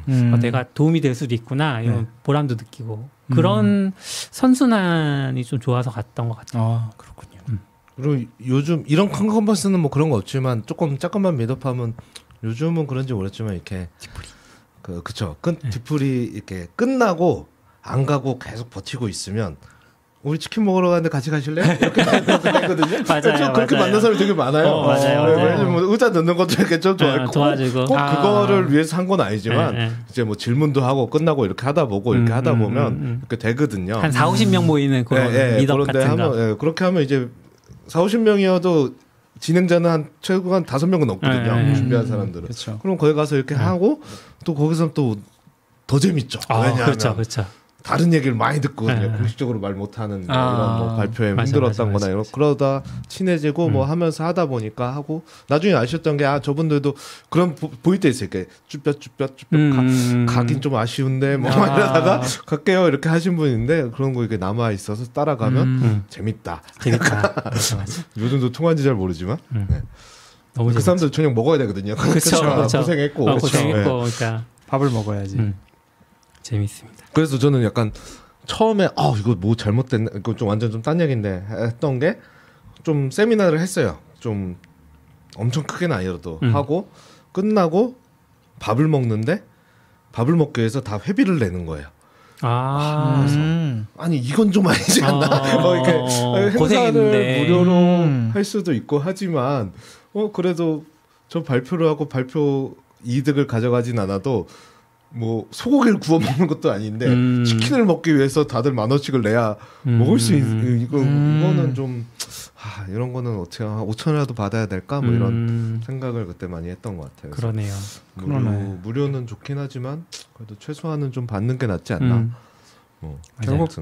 Speaker 2: 내가 도움이 될 수도 있구나 이런 보람도 느끼고 그런 선순환이 좀 좋아서 갔던 것 같아요.
Speaker 4: 그렇군요.
Speaker 3: 그리고 요즘 이런 컨퍼런스는 뭐 그런 거 없지만 조금 조금만 미드업하면 요즘은 그런지 모르겠지만 이렇게
Speaker 2: 뒤풀이
Speaker 3: 그쵸 뒤풀이 이렇게 끝나고 안 가고 계속 버티고 있으면 우리 치킨 먹으러 가는데 같이 가실래? 이렇게 되거든요.
Speaker 2: 맞아요.
Speaker 3: 그렇게 만난 사람이 되게 많아요.
Speaker 2: 맞아요.
Speaker 3: 뭐 의자 넣는 것도 이렇게 좀
Speaker 2: 도와주고
Speaker 3: 꼭 그거를 위해서 한 건 아니지만 이제 뭐 질문도 하고 끝나고 이렇게 하다 보고 이렇게 하다 보면 이렇게 되거든요.
Speaker 2: 한 4-50명 모이는 그런 미덕 같은 거.
Speaker 3: 그렇게 하면 이제 4-50명이어도 진행자는 한 최고 한 5명은 넘거든요. 준비한 사람들은.
Speaker 4: 그쵸.
Speaker 3: 그럼 거기 가서 이렇게 하고 또 거기서 또 더 재밌죠. 왜냐하면
Speaker 2: 그렇죠.
Speaker 3: 다른 얘기를 많이 듣거든요. 공식적으로 말 못하는 이런 뭐 발표에 힘들었던거나 이런 그러다 친해지고 뭐 하면서 하다 보니까 하고 나중에 아셨던 게 저분들도 그런 보일 때 있어요. 이렇게 쭈뼛 가긴 좀 아쉬운데 뭐 이러다가 갈게요 이렇게 하신 분인데 그런 거 이렇게 남아 있어서 따라가면 재밌다.
Speaker 2: 맞아.
Speaker 3: 요즘도 통한지 잘 모르지만
Speaker 2: 너무
Speaker 3: 그 사람들 저녁 먹어야 되거든요.
Speaker 2: 그렇죠.
Speaker 3: 고생했고
Speaker 2: 그러니까
Speaker 4: 밥을 먹어야지.
Speaker 2: 재밌습니다.
Speaker 3: 그래서 저는 약간 처음에 이거 뭐 잘못됐나 이거 좀 완전 좀 딴 얘기인데 했던 게 좀 세미나를 했어요. 좀 엄청 크게는 아니어도 하고 끝나고 밥을 먹는데 밥을 먹기 위해서 다 회비를 내는 거예요. 아니 이건 좀 아니지 않나? 이렇게 행사를 무료로 할 수도 있고 하지만 그래도 저 발표를 하고 발표 이득을 가져가진 않아도 뭐 소고기를 구워 먹는 것도 아닌데 치킨을 먹기 위해서 다들 10,000원씩을 내야 먹을 수 이거는 좀 이런 거는 어떻게 5,000원이라도 받아야 될까 뭐 이런 생각을 그때 많이 했던 것 같아요.
Speaker 2: 그러네요.
Speaker 3: 무료는 좋긴 하지만 그래도 최소한은 좀 받는 게 낫지 않나.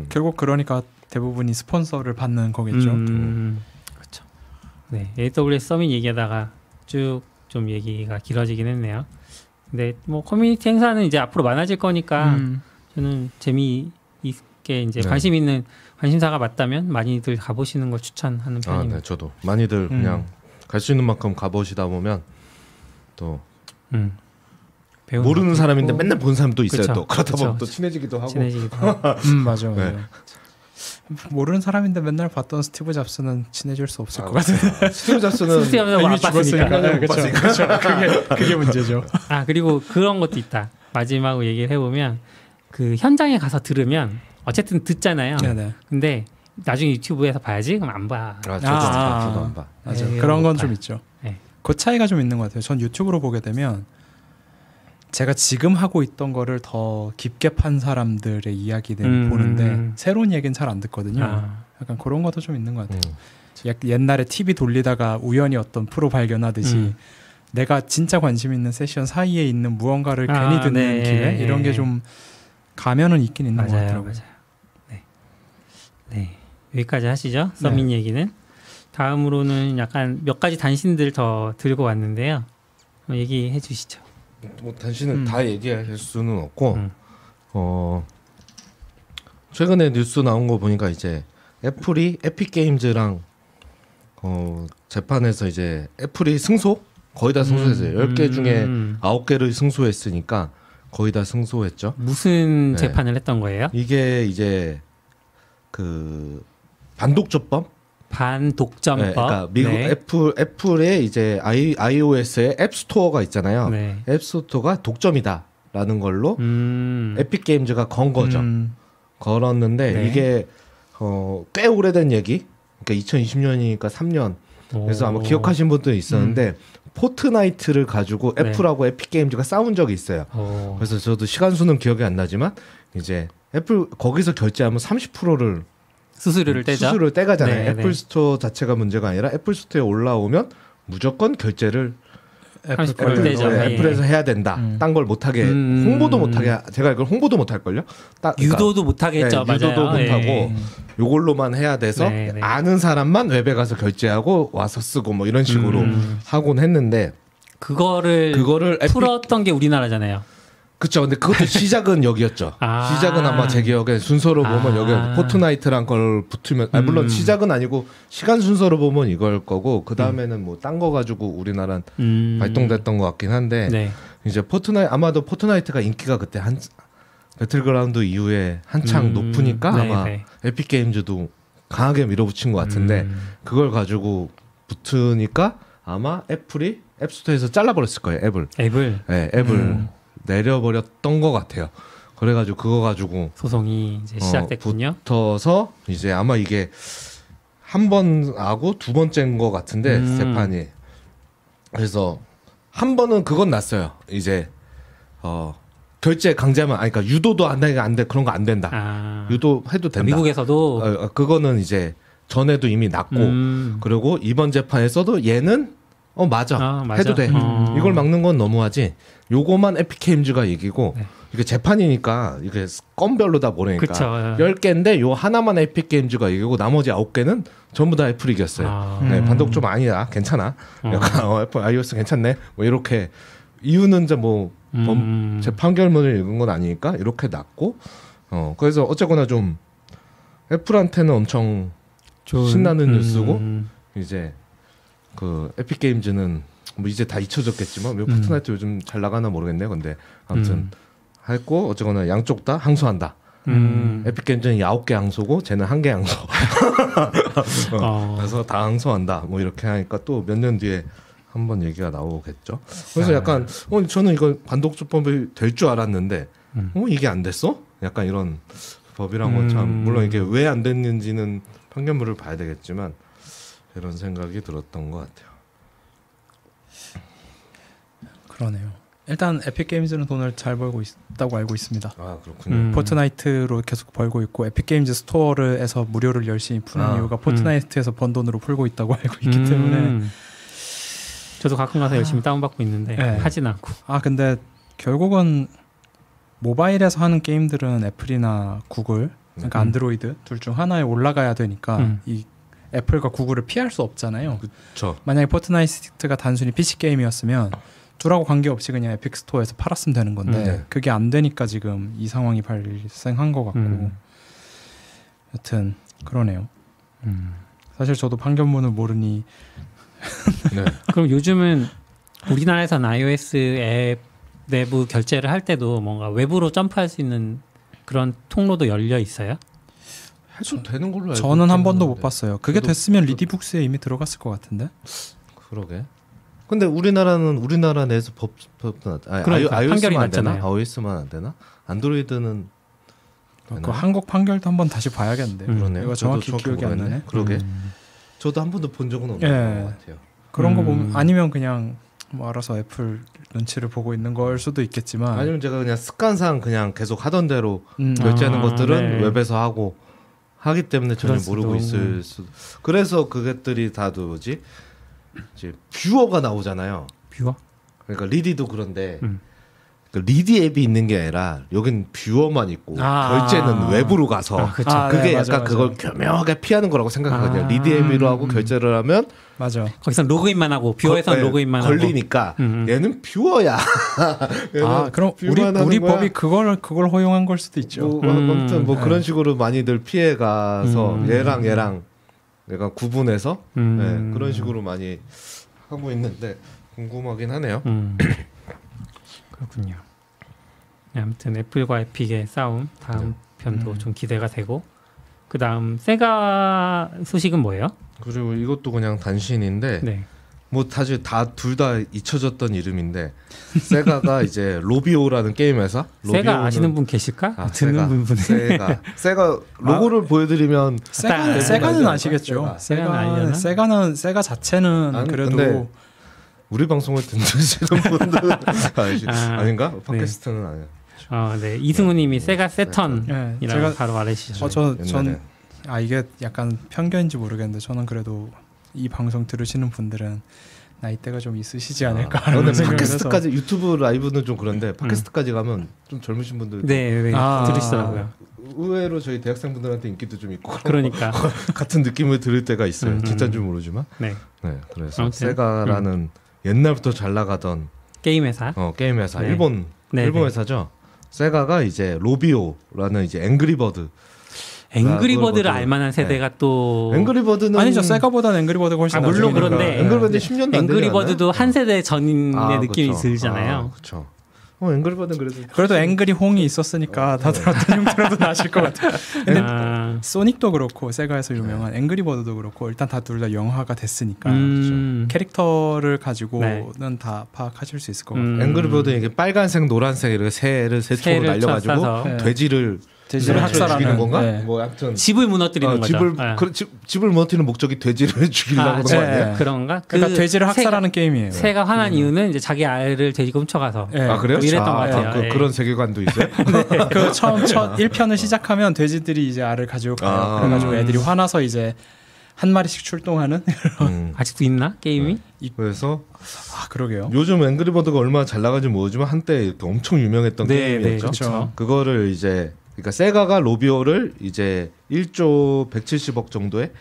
Speaker 4: 결국 그러니까 대부분이 스폰서를 받는 거겠죠.
Speaker 2: 그렇죠. 네, AWS 서밋 얘기하다가 쭉 좀 얘기가 길어지긴 했네요. 근데 뭐 커뮤니티 행사는 이제 앞으로 많아질 거니까 저는 재미있게 이제 관심 있는 관심사가 맞다면 많이들 가보시는 걸 추천하는 편입니다.
Speaker 3: 네, 저도 많이들 그냥 갈 수 있는 만큼 가보시다 보면 또 모르는 사람인데 맨날 본 사람도 있어요.
Speaker 2: 그쵸,
Speaker 3: 또 그러다 보면 또 친해지기도 하고.
Speaker 4: 맞아. 모르는 사람인데 맨날 봤던 스티브 잡스는 친해질 수 없을 것 같아요.
Speaker 3: 스티브 잡스는
Speaker 2: 이미 죽었으니까.
Speaker 4: 그렇죠. 그게 문제죠.
Speaker 2: 그리고 그런 것도 있다. 마지막으로 얘기를 해보면 그 현장에 가서 들으면 어쨌든 듣잖아요.
Speaker 4: 네네.
Speaker 2: 근데 나중에 유튜브에서 봐야지 그럼 안 봐.
Speaker 3: 저도 안 봐.
Speaker 4: 맞아. 그런 건 좀 있죠. 네. 그 차이가 좀 있는 것 같아요. 전 유튜브로 보게 되면 제가 지금 하고 있던 거를 더 깊게 판 사람들의 이야기를 보는데 새로운 얘기는 잘 안 듣거든요. 약간 그런 것도 좀 있는 것 같아요. 옛날에 TV 돌리다가 우연히 어떤 프로 발견하듯이 내가 진짜 관심 있는 세션 사이에 있는 무언가를 괜히 듣는 기회 이런 게 좀 가면은 있긴 있는 것 같더라고요.
Speaker 2: 맞아요. 네. 여기까지 하시죠. 서밋 얘기는. 다음으로는 약간 몇 가지 단신들 더 들고 왔는데요. 얘기해 주시죠.
Speaker 3: 뭐 단신은 다 얘기할 수는 없고 최근에 뉴스 나온 거 보니까 이제 애플이 에픽 게임즈랑 재판에서 이제 애플이 승소 거의 다 승소했어요. 10개 중에 9개를 승소했으니까 거의 다 승소했죠.
Speaker 2: 무슨
Speaker 3: 네.
Speaker 2: 재판을 했던 거예요?
Speaker 3: 이게 이제 그 반독점법?
Speaker 2: 반독점법.
Speaker 3: 네, 그러니까 미국 애플의 이제 iOS의 앱 스토어가 있잖아요.
Speaker 2: 네.
Speaker 3: 앱 스토어가 독점이다라는 걸로 에픽 게임즈가 건 거죠. 걸었는데
Speaker 2: 네.
Speaker 3: 이게 꽤 오래된 얘기. 그러니까 2020년이니까 3년. 그래서 아마 기억하신 분도 있었는데 포트나이트를 가지고 애플하고 에픽 게임즈가 싸운 적이 있어요. 그래서 저도 시간 수는 기억이 안 나지만 이제 애플 거기서 결제하면 30%를
Speaker 2: 수수료를
Speaker 3: 떼가잖아요.
Speaker 2: 네,
Speaker 3: 애플
Speaker 2: 네.
Speaker 3: 스토어 자체가 문제가 아니라 애플 스토어에 올라오면 무조건 결제를 애플에서 해야 된다. 딴 걸 못하게 홍보도 못하게 제가 이걸 홍보도 못할 걸요.
Speaker 2: 유도도 못하게 했죠. 맞아요.
Speaker 3: 유도도 못하고 요걸로만 해야 돼서 아는 사람만 웹에 가서 결제하고 와서 쓰고 뭐 이런 식으로 하곤 했는데
Speaker 2: 그거를 풀었던 게 우리나라잖아요.
Speaker 3: 그렇죠. 근데 그것도 시작은 여기였죠. 시작은 아마 제 기억에 순서로 보면 여기 포트나이트란 걸 붙으면 물론 시작은 아니고 시간 순서로 보면 이걸 거고 그 다음에는 뭐 딴 거 가지고 우리나라는 발동됐던 것 같긴 한데 이제 아마도 포트나이트가 인기가 그때 배틀그라운드 이후에 한창 높으니까 아마 에픽 게임즈도 강하게 밀어붙인 것 같은데 그걸 가지고 붙으니까 아마 애플이 앱스토어에서 잘라버렸을 거예요. 앱을 내려버렸던 것 같아요. 그래가지고 그거 가지고
Speaker 2: 소송이 이제 시작됐군요.
Speaker 3: 붙어서 이제 아마 이게 한 번 하고 두 번째인 것 같은데 재판이. 그래서 한 번은 그건 났어요. 이제 결제 강제하면 그러니까 유도도 안 돼 그런 거 안 된다. 유도해도 된다.
Speaker 2: 미국에서도
Speaker 3: 그거는 이제 전에도 이미 났고 그리고 이번 재판에서도 얘는 맞아. 해도 돼. 이걸 막는 건 너무하지. 요거만 에픽 게임즈가 이기고 이게 재판이니까 이게 건별로 다 보내니까 10개인데 요 하나만 에픽 게임즈가 이기고 나머지 9개는 전부 다 애플이 이겼어요. 반독 좀 아니다. 괜찮아. 약간 애플 iOS 괜찮네. 뭐 이렇게 이유는 이제 뭐 제 판결문을 읽은 건 아니니까 이렇게 났고 그래서 어쨌거나 좀 애플한테는 엄청 신나는 뉴스고 이제 그 에픽 게임즈는 뭐 이제 다 잊혀졌겠지만 왜 포트나이트 요즘 잘 나가나 모르겠네요. 근데 아무튼 했고 어쨌거나 양쪽 다 항소한다. 에픽 게임즈는 9개 항소고 쟤는 1개 항소. 그래서 다 항소한다. 뭐 이렇게 하니까 또 몇 년 뒤에 한번 얘기가 나오겠죠. 그래서 약간 저는 이거 반독점법이 될 줄 알았는데 이게 안 됐어? 약간 이런 법이란 건 참 물론 이게 왜 안 됐는지는 판결문을 봐야 되겠지만 이런 생각이 들었던 것 같아요.
Speaker 4: 그러네요. 일단 에픽 게임즈는 돈을 잘 벌고 있다고 알고 있습니다.
Speaker 3: 그렇군요.
Speaker 4: 포트나이트로 계속 벌고 있고 에픽 게임즈 스토어에서 무료를 열심히 푸는 이유가 포트나이트에서 번 돈으로 풀고 있다고 알고 있기 때문에
Speaker 2: 저도 가끔 가서 열심히 다운받고 있는데 하진 않고.
Speaker 4: 근데 결국은 모바일에서 하는 게임들은 애플이나 구글, 그러니까 안드로이드 둘 중 하나에 올라가야 되니까 이 애플과 구글을 피할 수 없잖아요.
Speaker 3: 그쵸.
Speaker 4: 만약에 포트나이트가 단순히 PC 게임이었으면 둘하고 관계없이 그냥 에픽 스토어에서 팔았으면 되는 건데 그게 안 되니까 지금 이 상황이 발생한 것 같고 여튼 그러네요. 사실 저도 판결문을 모르니
Speaker 2: 그럼 요즘은 우리나라에서는 iOS 앱 내부 결제를 할 때도 뭔가 외부로 점프할 수 있는 그런 통로도 열려 있어요?
Speaker 3: 해도 되는 걸로 알고
Speaker 4: 저는 한 번도 못 봤어요. 그게 됐으면 리디북스에 이미 들어갔을 것 같은데.
Speaker 3: 그러게. 근데 우리나라 내에서
Speaker 2: 판결이 났잖아요.
Speaker 3: iOS만 안 되나? 안드로이드는
Speaker 4: 그 한국 판결도 한번 다시 봐야겠는데.
Speaker 3: 그러네요.
Speaker 4: 이거 정확히 기억이 안 나네.
Speaker 3: 그러게. 저도 한 번도 본 적은 없는 것 같아요.
Speaker 4: 그런 거 보면 아니면 그냥 뭐 알아서 애플 눈치를 보고 있는 걸 수도 있겠지만
Speaker 3: 아니면 제가 그냥 습관상 그냥 계속 하던 대로 결제하는 것들은 웹에서 하기 때문에 전혀 모르고 있을 수도. 그래서 그것들이 다 뭐지? 이제 뷰어가 나오잖아요.
Speaker 2: 뷰어?
Speaker 3: 그러니까 리디도 그런데 그 리디 앱이 있는 게 아니라 여긴 뷰어만 있고 결제는 웹으로 가서 그게 약간 그걸 교묘하게 피하는 거라고 생각하거든요. 리디 앱으로 하고 결제를 하면
Speaker 2: 거기서 로그인만 하고 뷰어에서 로그인만
Speaker 3: 걸리니까 얘는 뷰어야.
Speaker 4: 그럼 우리 법이 그걸 허용한 걸 수도 있죠.
Speaker 3: 아무튼 뭐 그런 식으로 많이들 피해가서 얘랑 내가 구분해서 그런 식으로 많이 하고 있는데 궁금하긴 하네요.
Speaker 2: 그렇군요. 네, 아무튼 애플과 에픽의 싸움 다음 편도 좀 기대가 되고 그 다음 세가 소식은 뭐예요?
Speaker 3: 그리고 이것도 그냥 단신인데
Speaker 2: 네.
Speaker 3: 뭐 사실 둘 다 잊혀졌던 이름인데 세가가 이제 로비오라는 게임 회사.
Speaker 2: 세가 아시는 분 계실까? 듣는 분은
Speaker 3: 세가 로고를 보여드리면
Speaker 4: 세가는 아시겠죠. 세가 자체는 그래도
Speaker 3: 우리 방송을 듣는 분들은 아닌가? 팟캐스트는
Speaker 2: 네.
Speaker 3: 아니에요.
Speaker 2: 네. 이승우님이 세가 세턴이라고 바로 말해주셨어요.
Speaker 4: 이게 약간 편견인지 모르겠는데 저는 그래도 이 방송 들으시는 분들은 나이대가 좀 있으시지 않을까.
Speaker 3: 근데 팟캐스트까지 유튜브 라이브는 좀 그런데 팟캐스트까지 가면 좀 젊으신 분들
Speaker 2: 들으시더라고요.
Speaker 3: 의외로 저희 대학생분들한테 인기도 좀 있고
Speaker 2: 그러니까
Speaker 3: 같은 느낌을 들을 때가 있어요. 진짜인지 모르지만. 네. 그래서 아무튼, 세가라는 옛날부터 잘 나가던
Speaker 2: 게임 회사.
Speaker 3: 게임 회사. 일본 회사죠. 세가가 이제 로비오라는 이제 앵그리버드.
Speaker 2: 앵그리버드를 알만한 세대가 또
Speaker 3: 앵그리버드는
Speaker 4: 아니죠. 세가보다는 앵그리버드가 훨씬
Speaker 2: 물론 그런데
Speaker 3: 앵그리버드 10년도 안
Speaker 2: 앵그리버드도 한 세대 전의 느낌이 들잖아요.
Speaker 3: 그렇죠. 앵그리버드는
Speaker 4: 그래도 앵그리 홍이 있었으니까 다들 어떤 형태로든 아실 것 같아요. 근데 소닉도 그렇고 세가에서 유명한 앵그리버드도 그렇고 일단 둘 다 영화가 됐으니까 캐릭터를 가지고는 다 파악하실 수 있을 것 같아요.
Speaker 3: 앵그리버드 이게 빨간색, 노란색 이렇게 새를 세 총으로 날려가지고 돼지를 학살하는 건가?
Speaker 4: 네.
Speaker 3: 뭐 아무튼
Speaker 2: 집을 무너뜨리는 거죠.
Speaker 3: 집을 무너뜨리는 목적이 돼지를 죽이려고 그런 거 아니에요?
Speaker 2: 그런가?
Speaker 4: 그러니까 돼지를 학살하는 게임이에요.
Speaker 2: 새가 화난 이유는 이제 자기 알을 돼지가 훔쳐가서.
Speaker 3: 그래요?
Speaker 2: 이랬던 것 같아요.
Speaker 3: 그런 세계관도 있어요?
Speaker 4: 그 처음 첫 1편을 시작하면 돼지들이 이제 알을 가지고 가요. 그래가지고 애들이 화나서 이제 한 마리씩 출동하는
Speaker 2: 아직도 있나 게임이?
Speaker 3: 그래서
Speaker 4: 그러게요.
Speaker 3: 요즘 앵그리버드가 얼마나 잘 나가는지 모르지만 한때 이렇게 엄청 유명했던 게임이었죠.
Speaker 2: 그렇죠.
Speaker 3: 그거를 이제 그러니까 세가가 로비오를 이제 1조 170억 정도의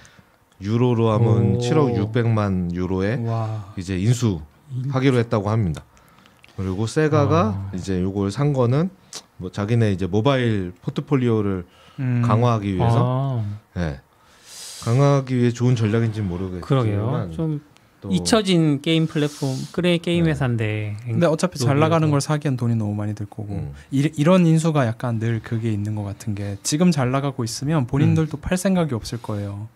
Speaker 3: 유로로 하면 7억 600만 유로에 이제 인수하기로 했다고 합니다. 그리고 세가가 이제 요걸 산 거는 뭐 자기네 이제 모바일 포트폴리오를 강화하기 위해서 강화하기 위해 좋은 전략인지는 모르겠지만
Speaker 2: 그러게요. 좀 잊혀진 게임 플랫폼 게임 회사인데
Speaker 4: 근데 어차피 잘 나가는 걸 사기엔 돈이 너무 많이 들 거고 이런 인수가 약간 늘 그게 있는 것 같은 게 지금 잘 나가고 있으면 본인들도 팔 생각이 없을 거예요.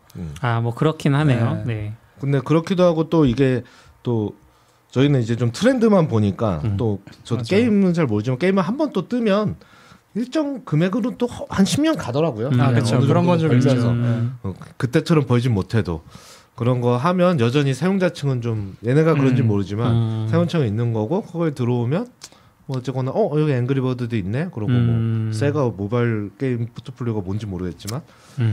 Speaker 2: 뭐 그렇긴 하네요. 네.
Speaker 3: 근데 그렇기도 하고 또 이게 또 저희는 이제 좀 트렌드만 보니까 또 저도 게임은 잘 모르지만 게임을 한 번 또 뜨면 일정 금액으로 또 한 10년 가더라고요.
Speaker 4: 그렇죠. 그런 건 좀 있어서
Speaker 3: 그때처럼 벌진 못해도 그런 거 하면 여전히 사용자층은 좀 얘네가 그런지 모르지만 사용자층은 있는 거고 그걸 들어오면 뭐 어쨌거나 여기 앵그리버드도 있네. 그러고 뭐 세가 모바일 게임 포트폴리오가 뭔지 모르겠지만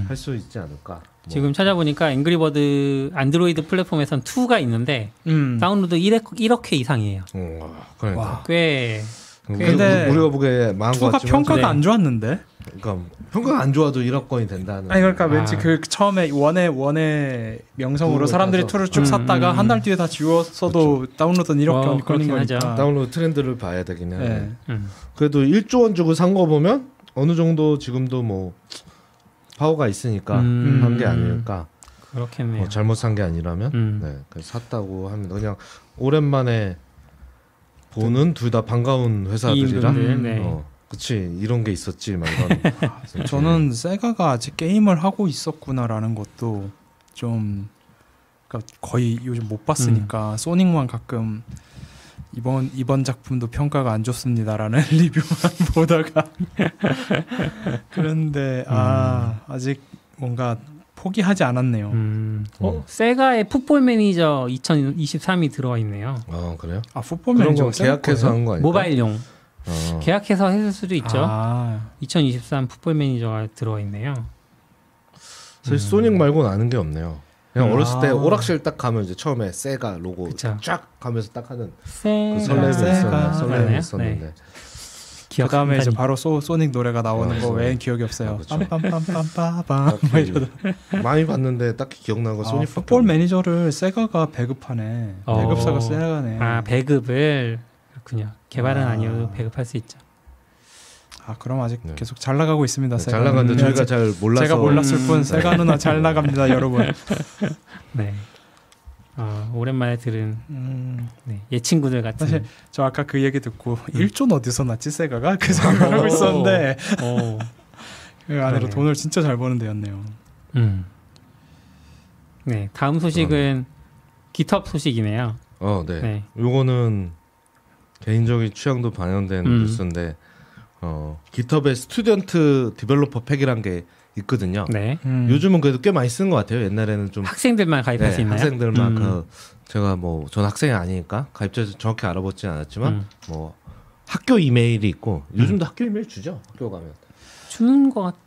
Speaker 3: 할 수 있지 않을까.
Speaker 2: 지금 찾아보니까 앵그리버드 안드로이드 플랫폼에선 2가 있는데 다운로드 1억 회 이상이에요.
Speaker 3: 그러니까
Speaker 2: 꽤
Speaker 4: 근데
Speaker 3: 우리가 보기에 망한 것 같지만
Speaker 4: 평가가 안 좋았는데.
Speaker 3: 그러니까 평가가 안 좋아도 1억 건이 된다는.
Speaker 4: 그러니까 왠지 그 처음에 원의 명성으로 사람들이 2를 쭉 샀다가 한 달 뒤에 다 지웠어도 그렇죠. 다운로드는 1억 건인 거니까.
Speaker 3: 다운로드 트렌드를 봐야 되긴 해요. 그래도 1조 원 주고 산 거 보면 어느 정도 지금도 뭐 파워가 있으니까 한 게 아닐까.
Speaker 2: 그렇겠네요.
Speaker 3: 잘못 산 게 아니라면 그래서 샀다고 합니다. 그냥 오랜만에 보는 둘 다 반가운 회사들이라 그치 이런 게 있었지 막 이런.
Speaker 4: 저는 세가가 아직 게임을 하고 있었구나라는 것도 좀 그러니까 거의 요즘 못 봤으니까 소닉만 가끔 이번 작품도 평가가 안 좋습니다라는 리뷰만 보다가 그런데 아직 뭔가 포기하지 않았네요.
Speaker 2: 세가의 풋볼 매니저 2023이 들어와 있네요.
Speaker 3: 그래요?
Speaker 4: 풋볼 매니저
Speaker 3: 계약해서 한 거 아니에요?
Speaker 2: 모바일용. 계약해서 했을 수도 있죠. 2023 풋볼 매니저가 들어와 있네요.
Speaker 3: 사실 소닉 말고는 아는 게 없네요. 그냥 어렸을 때 오락실 딱 가면 이제 처음에 세가 로고 쫙 가면서 딱 하는 그 설렘이 있었는데.
Speaker 4: 그 다음에 이제 바로 소닉 노래가 나오는 거 외엔 기억이 없어요. 빰빰빰빰빰빰.
Speaker 3: 많이 봤는데 딱히 기억나는 거 소닉.
Speaker 4: 풋볼 매니저를 세가가 배급하네. 배급사가 세가네.
Speaker 2: 배급을 그렇군요. 개발은 아니어도 배급할 수 있죠.
Speaker 4: 그럼 아직 계속 잘 나가고 있습니다.
Speaker 3: 잘 나가는데 저희가 잘 몰라서
Speaker 4: 제가 몰랐을 뿐 세가 누나 잘 나갑니다, 여러분.
Speaker 2: 네. 오랜만에 들은 네, 옛 친구들 같은.
Speaker 4: 사실 저 아까 그 얘기 듣고 1조 어디서 났지 세가가 그 생각을 하고 있었는데 그 안으로 돈을 진짜 잘 버는 데였네요.
Speaker 2: 네, 다음 소식은 깃헙 소식이네요.
Speaker 3: 네.
Speaker 2: 네.
Speaker 3: 요거는 개인적인 취향도 반영된 뉴스인데 깃헙의 스튜던트 디벨로퍼 팩이란 게 있거든요.
Speaker 2: 네.
Speaker 3: 요즘은 그래도 꽤 많이 쓰는 것 같아요. 옛날에는 좀
Speaker 2: 학생들만 가입할 수 있나요?
Speaker 3: 학생들만 제가 뭐 전 학생이 아니니까 가입자 정확히 알아보지는 않았지만 뭐 학교 이메일이 있고 요즘도 학교 이메일 주죠. 학교 가면
Speaker 2: 주는 것 같아요.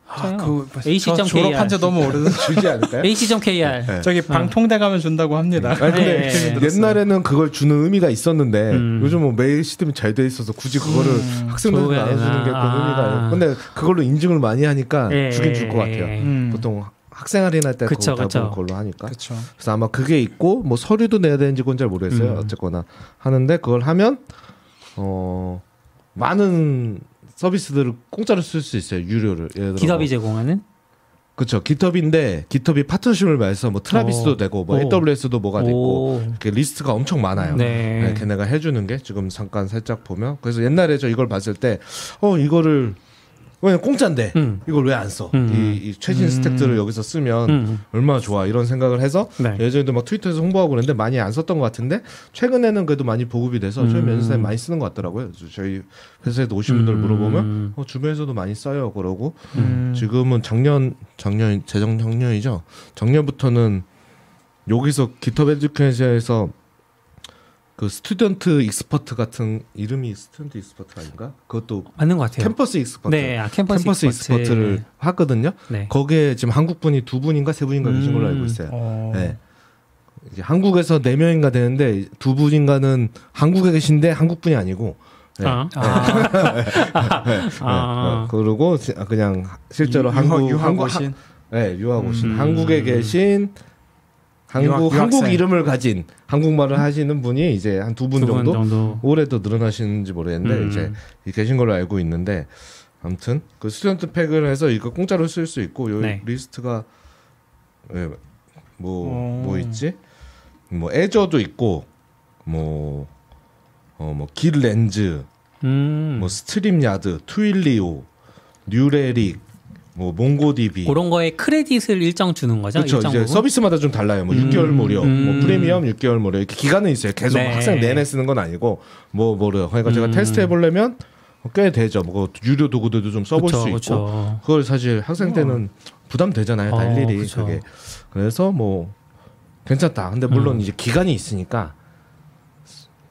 Speaker 4: AC.kr 졸업한 지 너무 오래돼서
Speaker 3: 주지 않을까요?
Speaker 2: AC.kr
Speaker 3: 네.
Speaker 4: 저기 방통대 가면 준다고 합니다.
Speaker 3: 근데 옛날에는 그걸 주는 의미가 있었는데 요즘 뭐 메일 시스템이 잘 돼 있어서 굳이 그거를 학생들한테 나눠주는 게 그 의미가. 근데 그걸로 인증을 많이 하니까 주긴 줄 것 같아요. 보통 학생 할인할 때
Speaker 2: 그쵸.
Speaker 3: 그걸로 하니까.
Speaker 4: 그쵸.
Speaker 3: 그래서 아마 그게 있고 뭐 서류도 내야 되는지 그건 잘 모르겠어요. 어쨌거나 하는데 그걸 하면 많은 서비스들을 공짜로 쓸 수 있어요. 유료를. 예를 들어
Speaker 2: 깃헙이 제공하는?
Speaker 3: 그렇죠. 깃헙인데 깃헙이 파트너십을 맺어서 뭐 트라비스도 되고 뭐 AWS도 뭐가 되고 이렇게 리스트가 엄청 많아요.
Speaker 2: 네.
Speaker 3: 걔네가 해주는 게 지금 잠깐 살짝 보면 그래서 옛날에 저 이걸 봤을 때 이거를 그냥 공짜인데 이걸 왜 안 써? 이 최신 스택들을 여기서 쓰면 얼마나 좋아 이런 생각을 해서
Speaker 2: 네.
Speaker 3: 예전에도 막 트위터에서 홍보하고 그랬는데 많이 안 썼던 것 같은데 최근에는 그래도 많이 보급이 돼서 저희 면접사님 많이 쓰는 것 같더라고요. 저희 회사에도 오신 분들 물어보면 주변에서도 많이 써요 그러고 지금은 재작년이죠. 작년부터는 여기서 깃헙 에듀케이션에서 그 스튜던트 익스퍼트 같은 이름이 스튜던트 익스퍼트 아닌가? 그것도
Speaker 2: 맞는 것 같아요.
Speaker 3: 캠퍼스 익스퍼트.
Speaker 2: 네, 캠퍼스
Speaker 3: 익스퍼트를 하거든요. 네. 거기에 지금 한국 분이 2분인가 3분인가 계신 걸로 알고 있어요. 네. 이제 한국에서 4명인가 되는데 2분인가는 한국에 계신데 한국 분이 아니고. 네. 그리고 그냥 실제로
Speaker 4: 유학 오신.
Speaker 3: 네, 유학 오신 한국에 계신 한국 이름을 가진 한국말을 하시는 분이 이제 한 2분 정도 올해도 늘어나시는지 모르겠는데 이제 계신 걸로 알고 있는데 아무튼 그 스튜던트 팩을 해서 이거 공짜로 쓸 수 있고 요 네. 리스트가 뭐 있지? 뭐 애저도 있고 뭐 길렌즈 뭐 스트림야드, 트윌리오, 뉴레릭 뭐 몽고DB
Speaker 2: 그런 거에 크레딧을 일정 주는 거죠.
Speaker 3: 그렇죠. 이제 서비스마다 좀 달라요. 뭐 6개월 무료, 뭐 프리미엄 6개월 무료 이렇게 기간은 있어요. 계속 네. 학생 내내 쓰는 건 아니고 뭐래요. 그러니까 제가 테스트 해보려면 꽤 되죠. 뭐 유료 도구들도 좀 써볼 수 있고 그걸 사실 학생 때는 부담 되잖아요. 다 일일이 그게. 그래서 뭐 괜찮다. 근데 물론 이제 기간이 있으니까.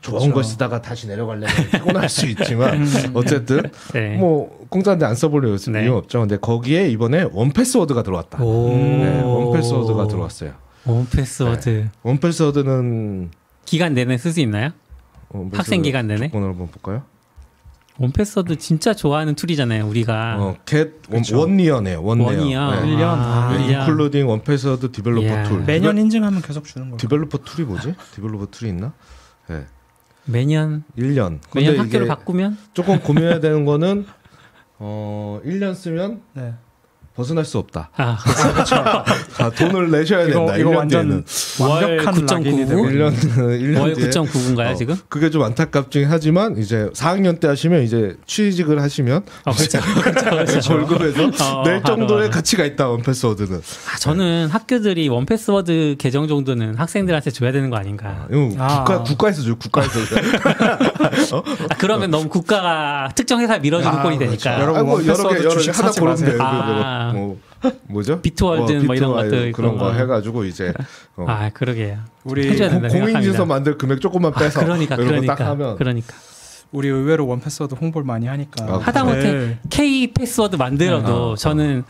Speaker 3: 좋은 걸 쓰다가 다시 내려가려면 피곤할 수 있지만 어쨌든
Speaker 2: 네.
Speaker 3: 뭐 공짜인데 안 써보려고 네. 이유 없죠. 근데 거기에 이번에 원패스워드가 들어왔다. 네, 원패스워드가 들어왔어요.
Speaker 2: 원패스워드.
Speaker 3: 네. 원패스워드는
Speaker 2: 기간 내내 쓸 수 있나요? 학생 기간 내내?
Speaker 3: 조건을 한번 볼까요?
Speaker 2: 원패스워드 진짜 좋아하는 툴이잖아요. 우리가.
Speaker 3: 원이어네요. 원이어.
Speaker 2: 1년.
Speaker 3: 인클루딩 원패스워드 디벨로퍼 툴.
Speaker 4: 매년 인증하면 계속 주는 거예요.
Speaker 3: 디벨로퍼 툴이 뭐지? 디벨로퍼 툴이 있나? 네.
Speaker 2: 매년
Speaker 3: 1년.
Speaker 2: 매년 학교를 바꾸면
Speaker 3: 조금 고민해야 되는 거는 1년 쓰면 네. 벗어날 수 없다. 그렇죠. 돈을 내셔야 된다.
Speaker 4: 이거 완전 완벽한
Speaker 2: 9.99. 1년 9.99인가요 지금?
Speaker 3: 그게 좀 안타깝긴 하지만 이제 4학년 때 하시면 이제 취직을 하시면
Speaker 2: 그렇죠.
Speaker 3: 월급에서 낼 정도의 가치가 있다. 원패스워드는.
Speaker 2: 저는 학교들이 원패스워드 계정 정도는 학생들한테 줘야 되는 거 아닌가?
Speaker 3: 국가에서 줘요. 국가에서.
Speaker 2: 그러면 너무 국가가 특정 회사 밀어주는 꼴이 되니까.
Speaker 3: 여러 개 하다 고르면 돼요. 뭐죠?
Speaker 2: 비트월드 뭐 이런 것들
Speaker 3: 그런 거 해가지고 이제
Speaker 2: 그러게요.
Speaker 3: 우리 공인인증서 만들 금액 조금만 빼서
Speaker 2: 그러니까
Speaker 4: 우리 의외로 원패스워드 홍보를 많이 하니까
Speaker 2: 하다못해 K 패스워드 만들어도 저는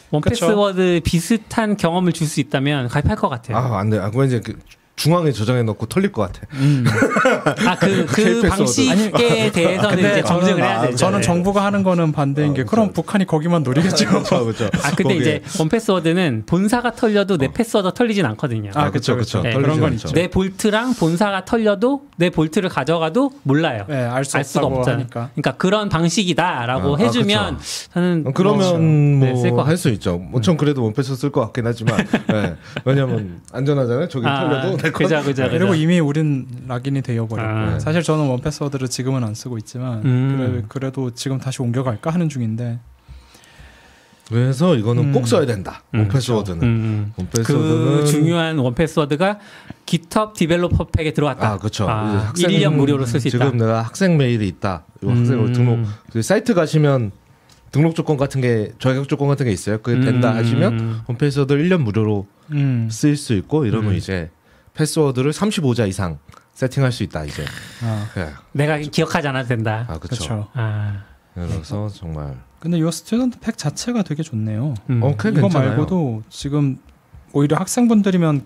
Speaker 2: 원패스워드 비슷한 경험을 줄 수 있다면 가입할 것 같아요.
Speaker 3: 안 돼. 그건 이제 중앙에 저장해 놓고 털릴 것 같아.
Speaker 2: 그 방식에 대해서는 이제 검증을 해야 되죠.
Speaker 4: 저는 정부가 하는 거는 반대인 게 그럼 북한이 거기만 노리겠죠.
Speaker 3: 그렇죠.
Speaker 2: 근데 이제 원패스워드는 본사가 털려도 내 패스워드 털리진 않거든요.
Speaker 3: 그렇죠.
Speaker 2: 네, 그런 건 있죠. 내 볼트랑 본사가 털려도 내 볼트를 가져가도 몰라요.
Speaker 4: 네, 알 수가 없으니까.
Speaker 2: 그러니까 그런 방식이다라고 해주면 저는
Speaker 3: 그러면 할 수 있죠. 전 그래도 원패스 쓸 것 같긴 하지만 왜냐면 안전하잖아요. 저기 털려도
Speaker 2: 그죠.
Speaker 4: 그리고 이미 우린 락인이 되어버렸고 사실 저는 원 패스워드를 지금은 안 쓰고 있지만 그래도 지금 다시 옮겨갈까 하는 중인데
Speaker 3: 그래서 이거는 꼭 써야 된다. 원패스워드는.
Speaker 2: 그 중요한 원패스워드가 GitHub 디벨로퍼 팩에 들어왔다.
Speaker 3: 그렇죠.
Speaker 2: 1년 무료로 쓸 수 있다.
Speaker 3: 지금 내가 학생 메일이 있다. 학생으로 등록 그 사이트 가시면 등록 조건 같은 게 자격 조건 같은 게 있어요. 그게 된다 하시면 원패스워드를 1년 무료로 쓸 수 있고 이러면 이제 패스워드를 35자 이상 세팅할 수 있다 이제.
Speaker 2: 내가 기억하지 않아도 된다.
Speaker 3: 그렇죠. 그래서 정말.
Speaker 4: 근데 이 스튜던트 팩 자체가 되게 좋네요.
Speaker 3: 이거
Speaker 4: 괜찮아요. 말고도 지금 오히려 학생분들이면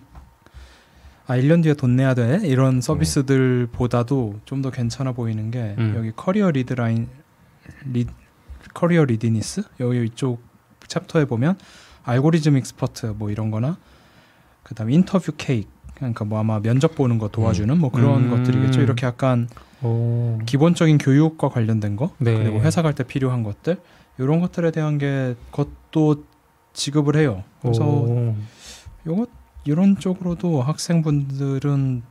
Speaker 4: 1년 뒤에 돈 내야 돼 이런 서비스들보다도 좀 더 괜찮아 보이는 게 여기 커리어 리디니스 여기 이쪽 챕터에 보면 알고리즘 익스퍼트 뭐 이런 거나 그다음에 인터뷰 케이크 그러니까 뭐 아마 면접 보는 거 도와주는 뭐 그런 것들이겠죠. 이렇게 약간 기본적인 교육과 관련된 거 그리고 회사 갈 때 필요한 것들 이런 것들에 대한 것도 지급을 해요. 그래서 이런 쪽으로도 학생분들은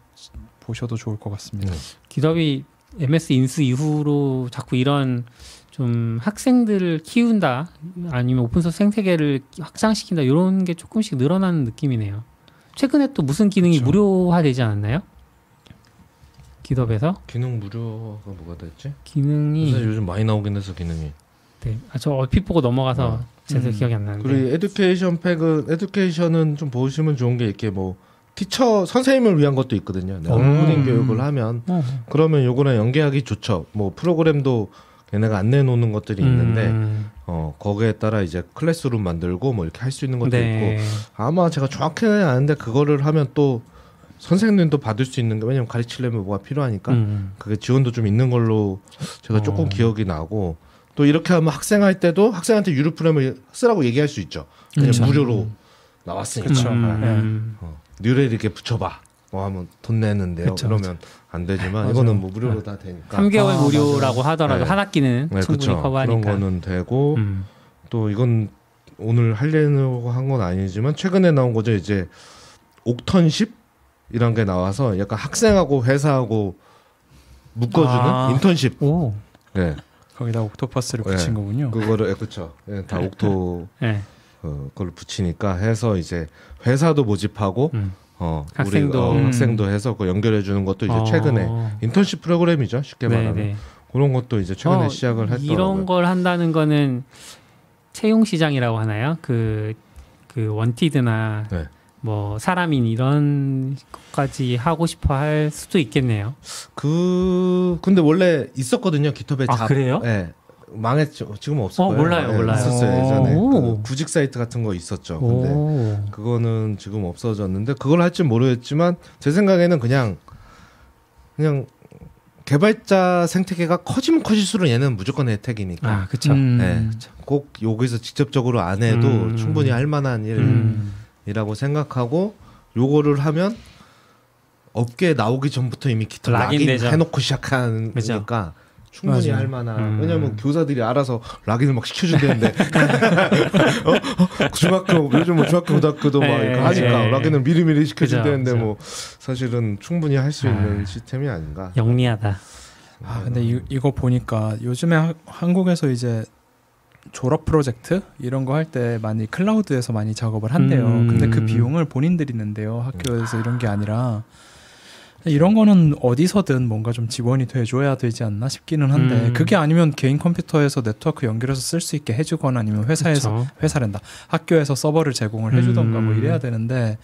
Speaker 4: 보셔도 좋을 것 같습니다.
Speaker 2: GitHub이 MS 인수 이후로 자꾸 이런 좀 학생들을 키운다 아니면 오픈소스 생태계를 확장시킨다 이런 게 조금씩 늘어나는 느낌이네요. 최근에 또 무슨 기능이 무료화되지 않았나요? GitHub에서?
Speaker 3: 기능 무료가 뭐가 됐지?
Speaker 2: 기능이
Speaker 3: 사실 요즘 많이 나오긴 해서 기능이.
Speaker 2: 네, 저 얼핏 보고 넘어가서 제대로 기억이 안 나는데.
Speaker 3: 그리고 에듀케이션 팩은 에듀케이션은 좀 보시면 좋은 게 이렇게 뭐 티처 선생님을 위한 것도 있거든요. 내가 코딩 교육을 하면 그러면 요거랑 연계하기 좋죠. 뭐 프로그램도 걔네가 안 내놓는 것들이 있는데 거기에 따라 이제 클래스룸 만들고 뭐 이렇게 할 수 있는 것도 있고 아마 제가 정확히는 아는데 그거를 하면 또 선생님도 받을 수 있는 게 왜냐면 가르치려면 뭐가 필요하니까 그게 지원도 좀 있는 걸로 제가 조금 기억이 나고 또 이렇게 하면 학생할 때도 학생한테 유료 프로그램을 쓰라고 얘기할 수 있죠. 그냥 무료로 나왔으니까. 뉴레일 이렇게 붙여봐. 뭐 하면 돈 내는데요. 그러면 안 되지만 이거는 뭐 무료로 다 되니까.
Speaker 2: 3개월 무료라고 하더라도 한 학기는 충분히 커버하니까.
Speaker 3: 그런 거는 되고 또 이건 오늘 하려고 한 건 아니지만 최근에 나온 거죠. 이제 옥턴십 이런 게 나와서 약간 학생하고 회사하고 묶어주는 인턴십. 네.
Speaker 4: 거기다 옥토퍼스를 붙인 거군요.
Speaker 3: 그거를 그렇죠. 다 옥토 그걸 붙이니까 해서 이제 회사도 모집하고 학생도 해서 그 연결해 주는 것도 이제 최근에 인턴십 프로그램이죠. 쉽게 말하면 그런 것도 이제 최근에 시작을 했더라고요.
Speaker 2: 이런 걸 한다는 거는 채용 시장이라고 하나요? 그 원티드나 뭐 사람인 이런 것까지 하고 싶어 할 수도 있겠네요.
Speaker 3: 근데 원래 있었거든요. 깃허브에
Speaker 2: 그래요?
Speaker 3: 네. 망했죠. 지금 없을 거예요.
Speaker 2: 몰라요.
Speaker 3: 있었어요. 예전에 그 구직 사이트 같은 거 있었죠. 근데 그거는 지금 없어졌는데 그걸 할지 모르겠지만 제 생각에는 그냥 개발자 생태계가 커지면 커질수록 얘는 무조건 혜택이니까.
Speaker 2: 그렇죠.
Speaker 3: 네. 꼭 여기서 직접적으로 안 해도 충분히 할 만한 일이라고 생각하고 요거를 하면 업계에 나오기 전부터 이미 기타 락인 해놓고 시작하니까 충분히 할 만한. 왜냐면 교사들이 알아서 락인을 막 시켜준다는데 중학교 요즘 뭐 중학교 고등학교도 막 하니까 락인을 미리미리 시켜준다는데 뭐 사실은 충분히 할 수 있는 시스템이 아닌가.
Speaker 2: 영리하다.
Speaker 4: 근데 이거 보니까 요즘에 한국에서 이제 졸업 프로젝트 이런 거 할 때 많이 클라우드에서 많이 작업을 한대요. 근데 그 비용을 본인들이 낸대요. 학교에서 이런 게 아니라. 이런 거는 어디서든 뭔가 좀 지원이 돼줘야 되지 않나 싶기는 한데 그게 아니면 개인 컴퓨터에서 네트워크 연결해서 쓸 수 있게 해주거나 아니면 회사란다 학교에서 서버를 제공을 해주던가 뭐 이래야 되는데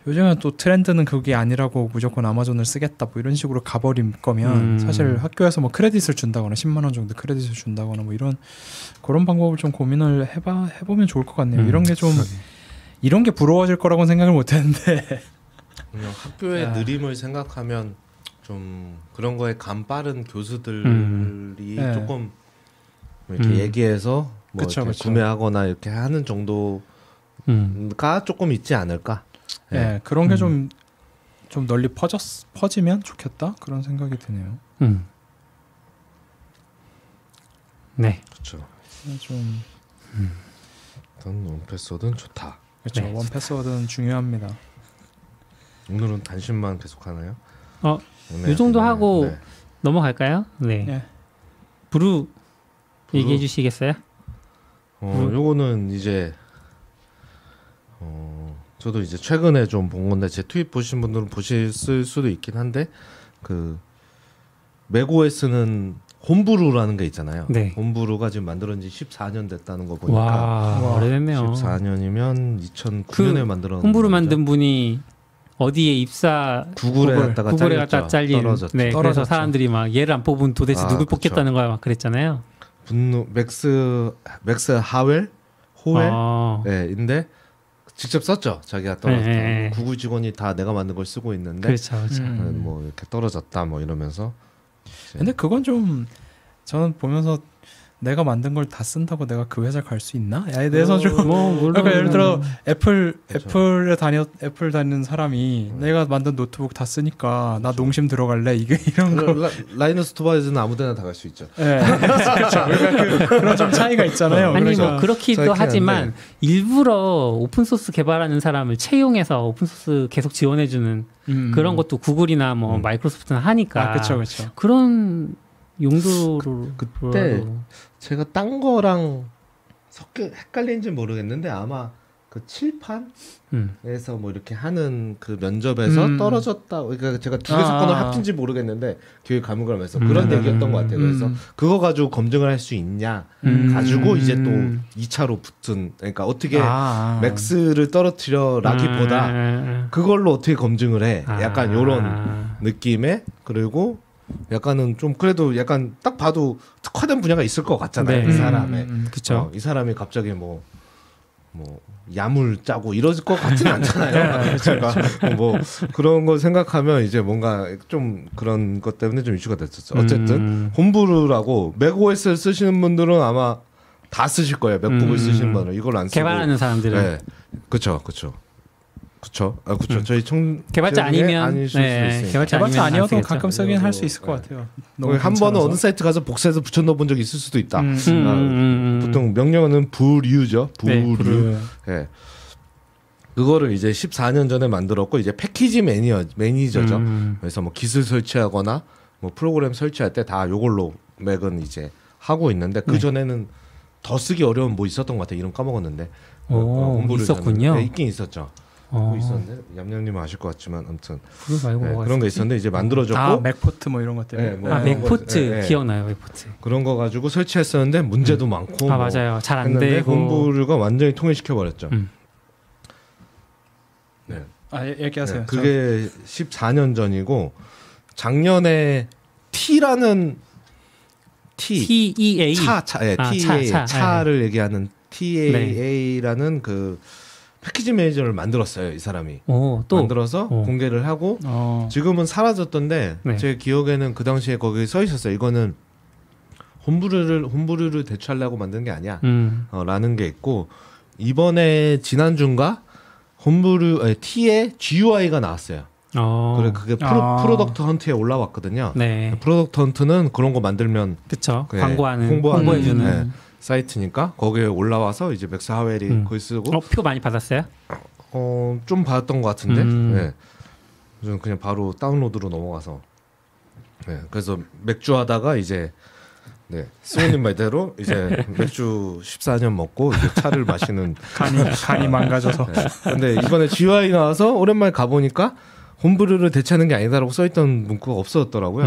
Speaker 4: 요즘은 또 트렌드는 그게 아니라고 무조건 아마존을 쓰겠다 뭐 이런 식으로 가버린 거면 사실 학교에서 뭐 크레딧을 준다거나 10만 원 정도 크레딧을 준다거나 뭐 그런 방법을 좀 고민을 해보면 좋을 것 같네요. 이런 게 부러워질 거라고는 생각을 못했는데
Speaker 3: 그냥 학교의 느림을 생각하면 좀 그런 거에 감 빠른 교수들이 조금 이렇게 얘기해서 뭐 이렇게 구매하거나 이렇게 하는 정도가 조금 있지 않을까?
Speaker 4: 그런 게 좀 널리 퍼지면 좋겠다 그런 생각이 드네요.
Speaker 2: 네,
Speaker 3: 그렇죠.
Speaker 4: 좀
Speaker 3: 일단 원패스워드는 좋다.
Speaker 4: 그렇죠. 원패스워드는 중요합니다.
Speaker 3: 오늘은 단신만 계속 하나요?
Speaker 2: 이 정도 하고 넘어갈까요? 네. 브루 얘기해 주시겠어요?
Speaker 3: 요거는 이제 저도 이제 최근에 좀 본 건데 제 트윗 보신 분들은 보실 수도 있긴 한데 그 맥OS는 홈브루라는 게 있잖아요.
Speaker 2: 네.
Speaker 3: 홈브루가 지금 만들어진 지 14년 됐다는 거 보니까
Speaker 2: 와, 오래됐네요.
Speaker 3: 14년이면 2009년에 만들었는
Speaker 2: 홈브루 만든 분이 어디에
Speaker 3: 구글에
Speaker 2: 갖다 잘린
Speaker 3: 떨어졌죠.
Speaker 2: 네, 그래서 사람들이 막 얘를 안 뽑으면 도대체 누굴 뽑겠다는 거야 막 그랬잖아요.
Speaker 3: 분노 맥스 호웰인데 직접 썼죠. 자기가 떨어졌다. 구글 직원이 다 내가 만든 걸 쓰고 있는데
Speaker 2: 그렇죠.
Speaker 3: 뭐 이렇게 떨어졌다 뭐 이러면서.
Speaker 4: 근데 그건 좀 저는 보면서 내가 만든 걸 다 쓴다고 내가 그 회사 갈 수 있나? 야에 대해서 좀 그러니까 예를 들어 애플 다니는 사람이 내가 만든 노트북 다 쓰니까 나 농심 들어갈래 이게 이런 거.
Speaker 3: 라이너스 토바이즈는 아무데나 다 갈 수 있죠.
Speaker 4: 네, 그렇죠. 그러니까 그런 좀 차이가 있잖아요.
Speaker 2: 아니 뭐 그렇기도 하지만 일부러 오픈 소스 개발하는 사람을 채용해서 오픈 소스 계속 지원해주는 그런 것도 구글이나 뭐 마이크로소프트는 하니까.
Speaker 4: 그렇죠.
Speaker 2: 그런 용도로
Speaker 3: 그때 제가 딴 거랑 헷갈린지 모르겠는데 아마 그 칠판에서 뭐 이렇게 하는 그 면접에서 떨어졌다. 그러니까 제가 두 개 사건을 합친지 모르겠는데 기획 감각을 해서 그런 얘기였던 것 같아요. 그래서 그거 가지고 검증을 할 수 있냐 가지고 이제 또 2차로 붙은 그러니까 어떻게 맥스를 떨어뜨려라기보다 그걸로 어떻게 검증을 해. 약간 요런 느낌의 그리고 약간은 좀 그래도 약간 딱 봐도 특화된 분야가 있을 것 같잖아요. 이 사람의.
Speaker 2: 그렇죠.
Speaker 3: 이 사람이 갑자기 뭐 야물 짜고 이럴 것 같지는 않잖아요. 제가 뭐 그런 거 생각하면 이제 뭔가 좀 그런 것 때문에 좀 이슈가 됐었죠. 어쨌든 홈브루라고 맥OS를 쓰시는 분들은 아마 다 쓰실 거예요. 맥북을 쓰시는 분들은 이걸 안 쓰고
Speaker 2: 개발하는 사람들은.
Speaker 3: 네. 그렇죠. 저희
Speaker 2: 개발자 아니면
Speaker 3: 아닐 수도 있으니까.
Speaker 2: 개발자
Speaker 4: 아니어도 가끔 쓰긴 할 수 있을 것 같아요.
Speaker 3: 한 번은 어느 사이트 가서 복사해서 붙여넣어 본 적이 있을 수도 있다. 보통 명령어는 부류죠. 부류. 네. 그거를 이제 14년 전에 만들었고 이제 패키지 매니저죠. 그래서 뭐 기술 설치하거나 뭐 프로그램 설치할 때 다 요걸로 맥은 이제 하고 있는데 그 전에는 더 쓰기 어려운 뭐 있었던 것 같아요. 이름 까먹었는데.
Speaker 2: 있었군요.
Speaker 3: 네, 있긴 있었죠. 뭐 있었는데 얌얌님은 아실 것 같지만 아무튼
Speaker 2: 말고
Speaker 3: 그런 거 있었는데 이제 만들어졌고
Speaker 4: 맥포트 뭐 이런 것들.
Speaker 2: 맥포트 기억나요. 맥포트
Speaker 3: 그런 거 가지고 설치했었는데 문제도 많고
Speaker 2: 맞아요. 잘 안 되고
Speaker 3: 홈브루가 완전히 통일시켜 버렸죠.
Speaker 4: 네. 얘기하세요.
Speaker 3: 그게 14년 전이고 작년에 T라는
Speaker 2: TEA
Speaker 3: 차를 얘기하는 TAA라는 그 패키지 매니저를 만들었어요. 이 사람이
Speaker 2: 또
Speaker 3: 만들어서 공개를 하고 지금은 사라졌던데 제 기억에는 그 당시에 거기 써 있었어요. 이거는 홈브루를 대체하려고 만든 게 아니야 라는 게 있고 이번에 지난주인가 홈브루 T의 GUI가 나왔어요. 그래 그게 프로덕트 헌트에 올라왔거든요.
Speaker 2: 네.
Speaker 3: 프로덕트 헌트는 그런 거 만들면
Speaker 2: 그쵸. 홍보해주는
Speaker 3: 사이트니까 거기에 올라와서 이제 맥스 하웰이 거기 쓰고
Speaker 2: 표 많이 받았어요?
Speaker 3: 좀 받았던 것 같은데 네. 저는 그냥 바로 다운로드로 넘어가서 그래서 맥주 하다가 이제 승우님 말대로 이제 맥주 14년 먹고 이제 차를 마시는
Speaker 4: 간이 망가져서
Speaker 3: 근데 이번에 GUI 나와서 오랜만에 가보니까 홈브루를 대체하는 게 아니다라고 써있던 문구가 없어졌더라고요.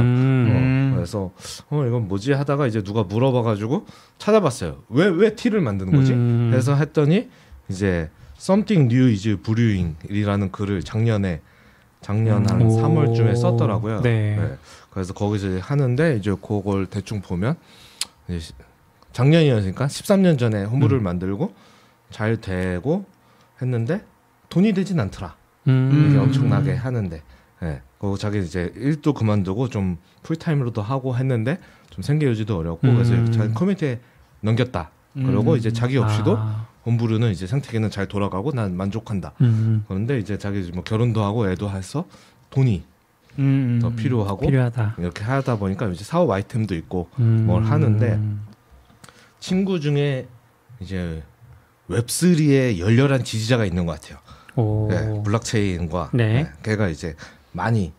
Speaker 3: 그래서 이건 뭐지 하다가 이제 누가 물어봐가지고 찾아봤어요. 왜 T를 만드는 거지? 그래서 했더니 이제 Something New is Brewing이라는 글을 작년 한 3월쯤에 썼더라고요. 네. 그래서 거기서 하는데 이제 그걸 대충 보면 작년이었으니까 13년 전에 홈브루를 만들고 잘 되고 했는데 돈이 되진 않더라. 이게 엄청나게 하는데, 그리고 자기 이제 일도 그만두고 좀 풀타임으로도 하고 했는데 좀 생계 유지도 어렵고 그래서 자기 커뮤니티에 넘겼다. 그리고 이제 자기 없이도 홈브루는 이제 생태계는 잘 돌아가고 난 만족한다. 그런데 이제 자기 뭐 결혼도 하고 애도 해서 돈이 더 필요하다. 이렇게 하다 보니까 이제 사업 아이템도 있고 뭘 하는데 친구 중에 이제 웹3의 열렬한 지지자가 있는 것 같아요. 네, 블록체인과
Speaker 2: 네.
Speaker 3: 걔가 이제 많이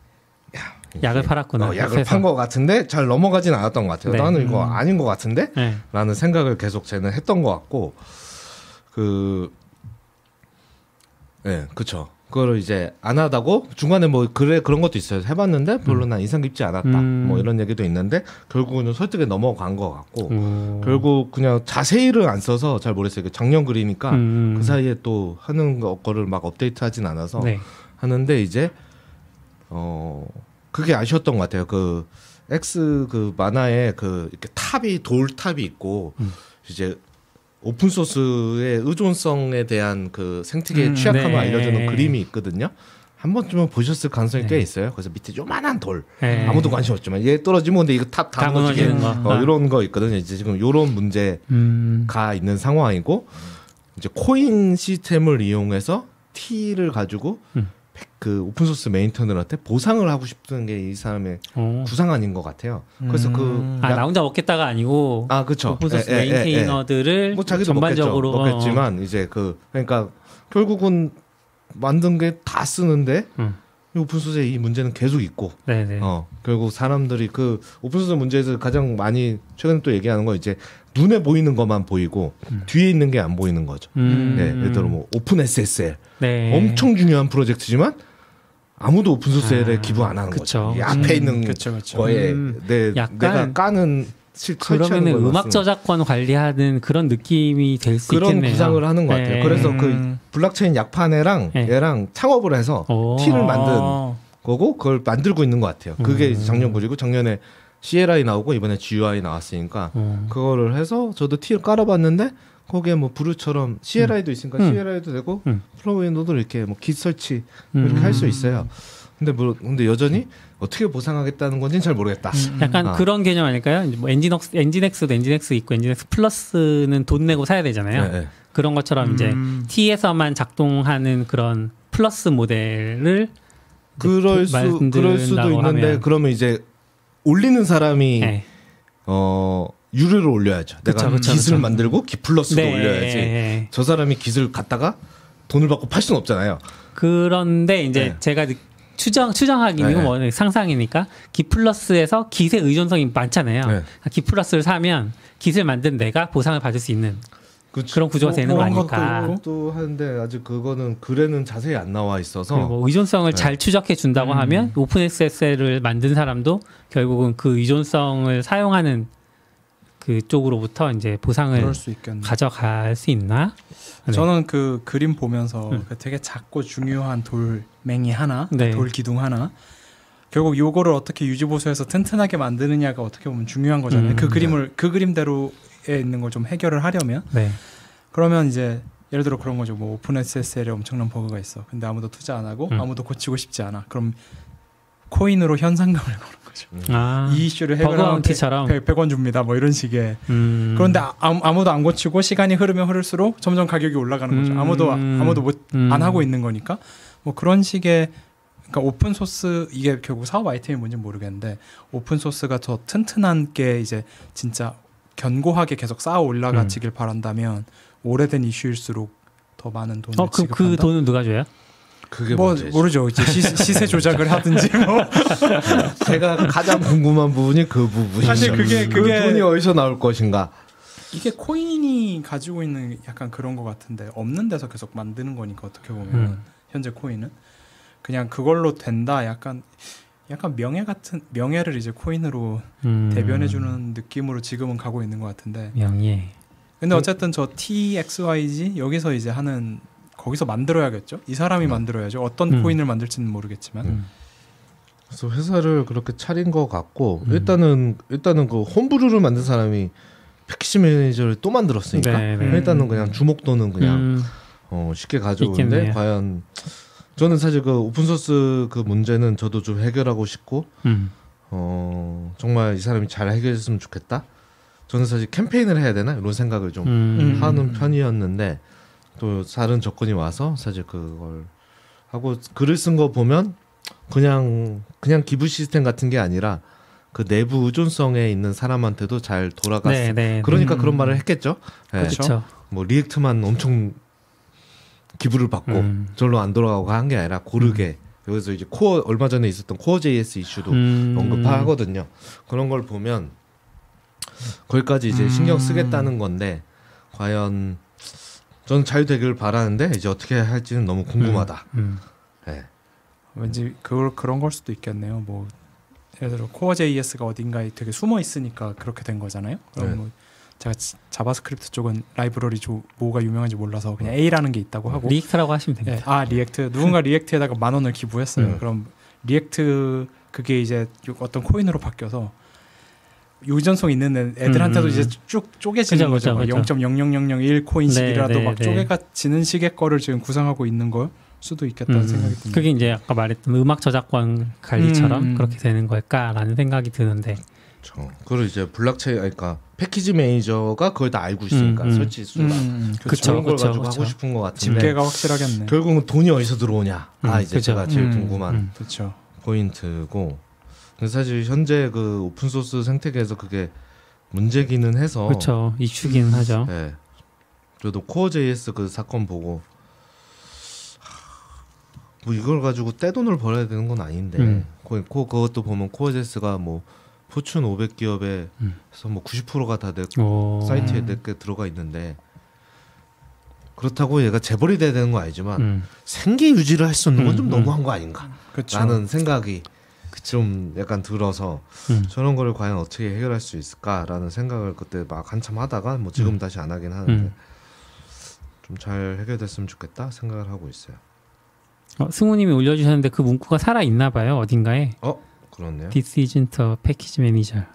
Speaker 2: 약을 팔았구나.
Speaker 3: 약을 판 것 같은데 잘 넘어가진 않았던 것 같아요.
Speaker 2: 네.
Speaker 3: 나는 이거 아닌 것 같은데?
Speaker 2: 네.
Speaker 3: 라는 생각을 계속 쟤는 했던 것 같고 그쵸. 그거를 이제 안 하다고 중간에 뭐 그런 것도 있어요. 해봤는데 별로 난 인상 깊지 않았다. 뭐 이런 얘기도 있는데 결국은 설득에 넘어간 것 같고 결국 그냥 자세히를 안 써서 잘 모르겠어요. 작년 글이니까 그 사이에 또 하는 거를 막 업데이트하진 않아서
Speaker 2: 네.
Speaker 3: 하는데 이제 그게 아쉬웠던 것 같아요. 그 X 그 만화에 그 이렇게 탑이 돌탑이 있고 이제 오픈 소스의 의존성에 대한 그 생태계의 취약함을
Speaker 2: 네.
Speaker 3: 알려주는 그림이 있거든요. 한 번쯤은 보셨을 가능성이 꽤 있어요. 그래서 밑에 요만한 돌
Speaker 2: 네.
Speaker 3: 아무도 관심 없지만 얘 떨어지면 근데 이거 탑 다 무너지는 거 이런 거 있거든요. 이제 지금 요런 문제가 있는 상황이고 이제 코인 시스템을 이용해서 T를 가지고 그 오픈소스 메인터널한테 보상을 하고 싶은 게 이 사람의 구상 아닌 것 같아요. 그래서
Speaker 2: 나 혼자 먹겠다가 아니고
Speaker 3: 그쵸.
Speaker 2: 오픈소스 메인테이너들을
Speaker 3: 뭐 자기도
Speaker 2: 전반적으로
Speaker 3: 먹겠지만 이제 그러니까 결국은 만든 게 다 쓰는데 이 오픈소스의 이 문제는 계속 있고
Speaker 2: 네네.
Speaker 3: 결국 사람들이 그 오픈소스 문제에서 가장 많이 최근에 또 얘기하는 건 이제 눈에 보이는 것만 보이고 뒤에 있는 게 안 보이는 거죠. 네, 예를 들어 뭐 오픈 SSL
Speaker 2: 네.
Speaker 3: 엄청 중요한 프로젝트지만 아무도 오픈소스에 기부 안 하는 거죠. 이 앞에 있는 거에 내가 까는
Speaker 2: 그러면은 음악 저작권 관리하는 그런 느낌이 될 수 있겠네요.
Speaker 3: 그런 구상을 하는 것 같아요. 그래서 그 블록체인 약판애랑 얘랑 창업을 해서 T를 만든 거고 그걸 만들고 있는 것 같아요. 그게 작년 글이고 작년에 CLI 나오고 이번에 GUI 나왔으니까 그거를 해서 저도 T를 깔아봤는데 거기에 뭐 브루처럼 CLI도 있으니까 CLI도 되고 플러그인도 이렇게 뭐 깃 설치 이렇게 할 수 있어요. 근데 여전히 어떻게 보상하겠다는 건지는 잘 모르겠다.
Speaker 2: 약간 그런 개념 아닐까요? 뭐 엔진엑스도 엔진엑스 있고 엔진엑스 플러스는 돈 내고 사야 되잖아요.
Speaker 3: 네.
Speaker 2: 그런 것처럼 이제 T에서만 작동하는 그런 플러스 모델을
Speaker 3: 그럴 수도 있는데 그러면 이제 올리는 사람이 유료를 올려야죠. 내가 깃을 만들고 깃 플러스도 올려야지. 저 사람이 깃을 갖다가 돈을 받고 팔 수는 없잖아요.
Speaker 2: 그런데 이제 제가 추정하기는 뭐 상상이니까 깃 플러스에서 깃의 의존성이 많잖아요. 깃 플러스를 사면 깃을 만든 내가 보상을 받을 수 있는 그런 구조가 되는 거 아닐까.
Speaker 3: 또 하는데 아직 그거는 글에는 자세히 안 나와 있어서
Speaker 2: 뭐 의존성을 잘 추적해 준다고 하면 오픈 SSL을 만든 사람도 결국은 그 의존성을 사용하는 그쪽으로부터 이제 보상을 가져갈 수 있나?
Speaker 4: 저는 그 그림 보면서 그 되게 작고 중요한 돌멩이 하나, 돌 기둥 하나. 결국 요거를 어떻게 유지보수해서 튼튼하게 만드느냐가 어떻게 보면 중요한 거잖아요. 그 그림대로에 있는 걸 좀 해결을 하려면. 그러면 이제 예를 들어 그런 거죠. 뭐 오픈 SSL에 엄청난 버그가 있어. 근데 아무도 투자 안 하고 아무도 고치고 싶지 않아. 그럼 코인으로 현상금을 거는 거죠. 이 이슈를 해결하면 100원 줍니다. 뭐 이런 식의. 그런데 아무도 안 고치고 시간이 흐르면 흐를수록 점점 가격이 올라가는 거죠. 아무도 안 하고 있는 거니까. 뭐 그런 식의 그러니까 오픈 소스 이게 결국 사업 아이템이 뭔지 모르겠는데 오픈 소스가 더 튼튼한 게 이제 진짜 견고하게 계속 쌓아 올라가지길 바란다면 오래된 이슈일수록 더 많은 돈을 지급한다.
Speaker 2: 그 돈은 누가 줘요?
Speaker 3: 그게
Speaker 4: 뭐 모르죠. 이제 시세 조작을 하든지 뭐.
Speaker 3: 제가 가장 궁금한 부분이 그 부분이죠.
Speaker 4: 사실 그게
Speaker 3: 돈이 어디서 나올 것인가.
Speaker 4: 이게 코인이 가지고 있는 약간 그런 것 같은데 없는 데서 계속 만드는 거니까 어떻게 보면 현재 코인은 그냥 그걸로 된다. 약간 명예를 이제 코인으로 대변해주는 느낌으로 지금은 가고 있는 것 같은데.
Speaker 2: 명예.
Speaker 4: 근데 어쨌든 저 TXYG 여기서 이제 하는 거기서 만들어야겠죠. 이 사람이 만들어야죠. 어떤 코인을 만들지는 모르겠지만.
Speaker 3: 그래서 회사를 그렇게 차린 것 같고 일단은 그 홈브루를 만든 사람이 패키지 매니저를 또 만들었으니까 일단은 그냥 주목도는 그냥 쉽게 가져오는데 과연 저는 사실 그 오픈소스 그 문제는 저도 좀 해결하고 싶고 정말 이 사람이 잘 해결했으면 좋겠다. 저는 사실 캠페인을 해야 되나 이런 생각을 좀 하는 편이었는데 또 다른 조건이 와서 사실 그걸 하고 글을 쓴 거 보면 그냥 기부 시스템 같은 게 아니라 그 내부 의존성에 있는 사람한테도 잘 돌아갔어. 그러니까 그런 말을 했겠죠.
Speaker 2: 그렇죠.
Speaker 3: 뭐 리액트만 엄청 기부를 받고 절로 안 돌아가고 한 게 아니라 고르게 여기서 이제 코어 얼마 전에 있었던 코어 JS 이슈도 언급하거든요. 그런 걸 보면 거기까지 이제 신경 쓰겠다는 건데 과연 저는 잘 되길 바라는데 이제 어떻게 할지는 너무 궁금하다. 네.
Speaker 4: 왠지 그런 걸 수도 있겠네요. 뭐 예를 들어 코어 JS가 어딘가에 되게 숨어 있으니까 그렇게 된 거잖아요. 그럼 네. 뭐 제가 자바스크립트 쪽은 라이브러리 뭐가 유명한지 몰라서 그냥 A라는 게 있다고 하고
Speaker 2: 리액트라고 하시면 됩니다.
Speaker 4: 네. 아 리액트 누군가 리액트에다가 10,000원을 기부했어요. 그럼 리액트 그게 이제 어떤 코인으로 바뀌어서 유전성 있는 애들한테도 이제 쭉 쪼개지는 거죠. 0.00001 코인씩이라도 막 쪼개지는 식의 거를 지금 구상하고 있는 걸 수도 있겠다는 생각이 듭니다.
Speaker 2: 그게 이제 아까 말했던 음악 저작권 관리처럼 그렇게 되는 걸까라는 생각이 드는데.
Speaker 3: 그렇죠. 그리고 이제 블록체인, 그러니까 패키지 매니저가 그걸 다 알고 있으니까 설치 수가 그런 걸 가지고 하고 싶은 것 같은데
Speaker 4: 집계가 확실하겠네.
Speaker 3: 결국은 돈이 어디서 들어오냐. 이제 제가 제일 궁금한 포인트고. 사실 현재 그 오픈 소스 생태계에서 그게 문제기는 해서
Speaker 2: 그렇죠. 이슈기는 하죠.
Speaker 3: 네. 저도 코어 JS 그 사건 보고 뭐 이걸 가지고 떼돈을 벌어야 되는 건 아닌데 그것도 보면 코어 JS가 뭐 포춘 500기업에서 뭐 90%가 다 내 사이트에 내게 들어가 있는데 그렇다고 얘가 재벌이 돼야 되는 거 아니지만 생계 유지를 할 수 있는 건 좀 너무한 거 아닌가 라는 생각이 좀 약간 들어서 저런 거를 과연 어떻게 해결할 수 있을까라는 생각을 그때 막 한참 하다가 뭐 지금 다시 안 하긴 하는데 좀 잘 해결됐으면 좋겠다 생각을 하고 있어요.
Speaker 2: 승우님이 올려주셨는데 그 문구가 살아 있나 봐요 어딘가에.
Speaker 3: 그렇네요.
Speaker 2: This isn't a package manager.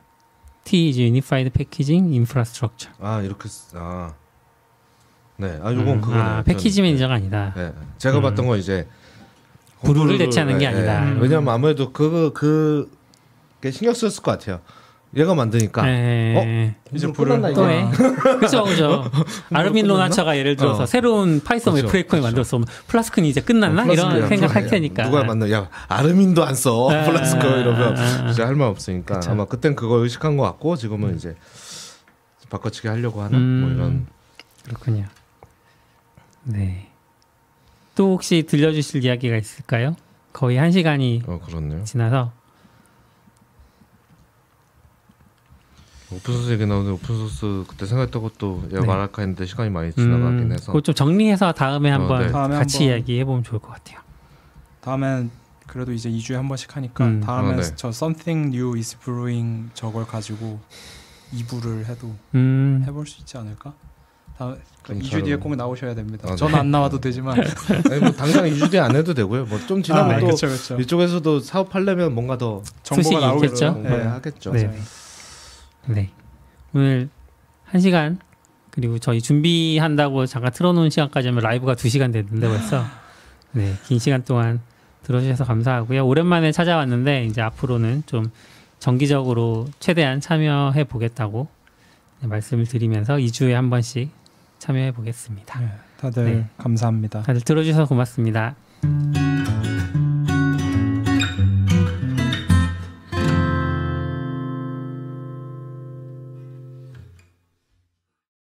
Speaker 2: T is unified packaging infrastructure.
Speaker 3: 이렇게 네, 요건 그거네요.
Speaker 2: 패키지 매니저가 아니다.
Speaker 3: 네, 제가 봤던 건 이제
Speaker 2: 브루를 대체하는 게 아니다.
Speaker 3: 왜냐면 아무래도 그게 신경 썼을 것 같아요. 얘가 만드니까
Speaker 4: 이제 불을
Speaker 2: 또 해. 그죠. 아르민 로나처가 예를 들어서 새로운 파이썬 웹 프레임을 만들었어. 플라스크는 이제 끝났나? 이런 생각할 테니까.
Speaker 3: 누가 만든 아르민도 안 써. 플라스크 이러면 이제 할 말 없으니까. 그쵸. 아마 그땐 그걸 의식한 것 같고 지금은 이제 바꿔치기 하려고 하나? 뭐 이런.
Speaker 2: 그렇군요. 네. 또 혹시 들려주실 이야기가 있을까요? 거의 1시간이
Speaker 3: 그렇네요.
Speaker 2: 지나서.
Speaker 3: 오픈소스 얘기 나오는데 오픈소스 그때 생각했던 것도 말할까 했는데 시간이 많이 지나가긴 해서
Speaker 2: 그거 좀 정리해서 다음에 한번 같이 이야기해보면 좋을 것 같아요.
Speaker 4: 다음엔 그래도 이제 2주에 한 번씩 하니까 다음엔 저 Something New is Brewing 저걸 가지고 2부를 해도 해볼 수 있지 않을까? 2주 뒤에 꼭 나오셔야 됩니다. 저는 안 나와도 되지만
Speaker 3: 뭐 당장 2주 뒤에 안 해도 되고요. 뭐 좀 지나면 또
Speaker 4: 그쵸.
Speaker 3: 이쪽에서도 사업하려면 뭔가 더
Speaker 4: 정보가 나오겠죠.
Speaker 3: 하겠죠.
Speaker 2: 네. 오늘 1시간 그리고 저희 준비한다고 잠깐 틀어놓은 시간까지 하면 라이브가 2시간 됐는데 벌써 긴 시간 동안 들어주셔서 감사하고요. 오랜만에 찾아왔는데 이제 앞으로는 좀 정기적으로 최대한 참여해 보겠다고 말씀을 드리면서 2주에 한 번씩 참여해 보겠습니다.
Speaker 4: 다들 감사합니다.
Speaker 2: 다들 들어주셔서 고맙습니다.